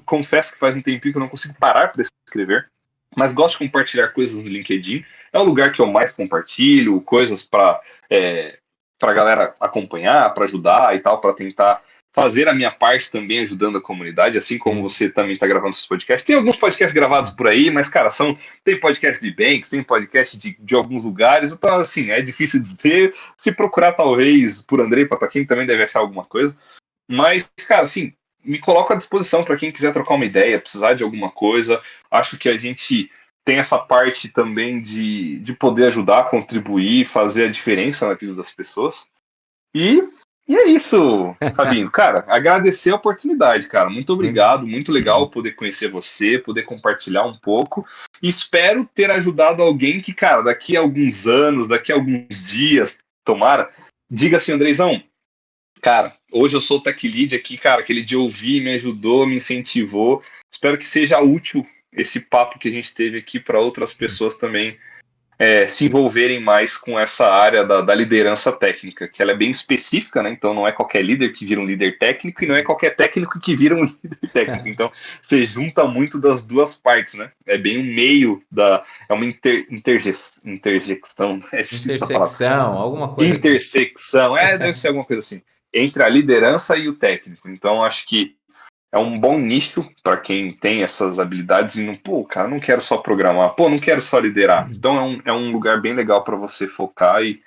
confesso que faz um tempinho que eu não consigo parar para escrever, mas gosto de compartilhar coisas no LinkedIn. é o lugar que eu mais compartilho, coisas para a galera acompanhar, para ajudar e tal, para tentar fazer a minha parte também ajudando a comunidade, assim como Sim. você também está gravando seus podcasts. Tem alguns podcasts gravados por aí, mas, cara, tem podcast de Banks, tem podcast de alguns lugares, então, assim, é difícil de ter. Se procurar, talvez, por Andrei Pataquim, também deve achar alguma coisa. Mas, cara, assim, me coloco à disposição para quem quiser trocar uma ideia, precisar de alguma coisa. Acho que a gente tem essa parte também de poder ajudar, contribuir, fazer a diferença na vida das pessoas. E, e é isso, Fabinho. Cara, agradecer a oportunidade, cara. Muito Muito, obrigado, muito legal poder conhecer você, poder compartilhar um pouco. E espero ter ajudado alguém que, cara, daqui a alguns anos, daqui a alguns dias, tomara, diga assim, Andreizão, cara, hoje eu sou o Tech Lead aqui, cara, aquele dia eu ouvi, me ajudou, me incentivou. Espero que seja útil esse papo que a gente teve aqui para outras pessoas também se envolverem mais com essa área da liderança técnica, que ela é bem específica, né? Então não é qualquer líder que vira um líder técnico e não é qualquer técnico que vira um líder técnico. Então você junta muito das duas partes, né? É bem um meio é uma interjecção, é difícil a palavra. intersecção, alguma coisa assim. Intersecção, deve ser alguma coisa assim, entre a liderança e o técnico. Então acho que é um bom nicho para quem tem essas habilidades e não, pô, cara, não quero só programar, pô, não quero só liderar. Então é um lugar bem legal para você focar e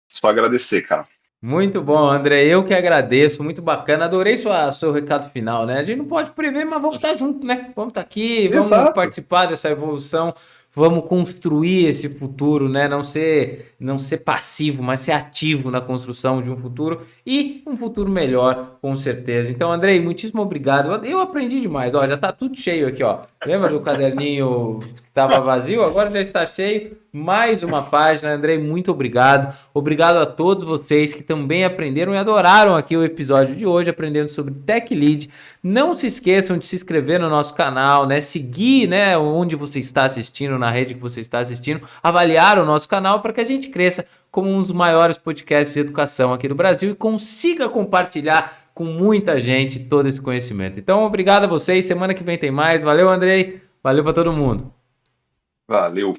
só agradecer, cara. Muito bom, André. Eu que agradeço, muito bacana. Adorei seu recado final, né? A gente não pode prever, mas vamos estar junto, né? Vamos estar aqui, vamos Exato. participar dessa evolução, vamos construir esse futuro, né? Não ser passivo, mas ser ativo na construção de um futuro e um futuro melhor, com certeza. Então, Andrei, muitíssimo obrigado. Eu aprendi demais. Ó, já tá tudo cheio aqui, ó. Lembra do caderninho que estava vazio? Agora já está cheio. Mais uma página, Andrei, muito obrigado. Obrigado a todos vocês que também aprenderam e adoraram aqui o episódio de hoje, aprendendo sobre Tech Lead. Não se esqueçam de se inscrever no nosso canal, né? Seguir, né, onde você está assistindo, na rede que você está assistindo, avaliar o nosso canal para que a gente cresça como um dos maiores podcasts de educação aqui do Brasil e consiga compartilhar com muita gente todo esse conhecimento. Então, obrigado a vocês. Semana que vem tem mais. Valeu, Andrei. Valeu para todo mundo. Valeu.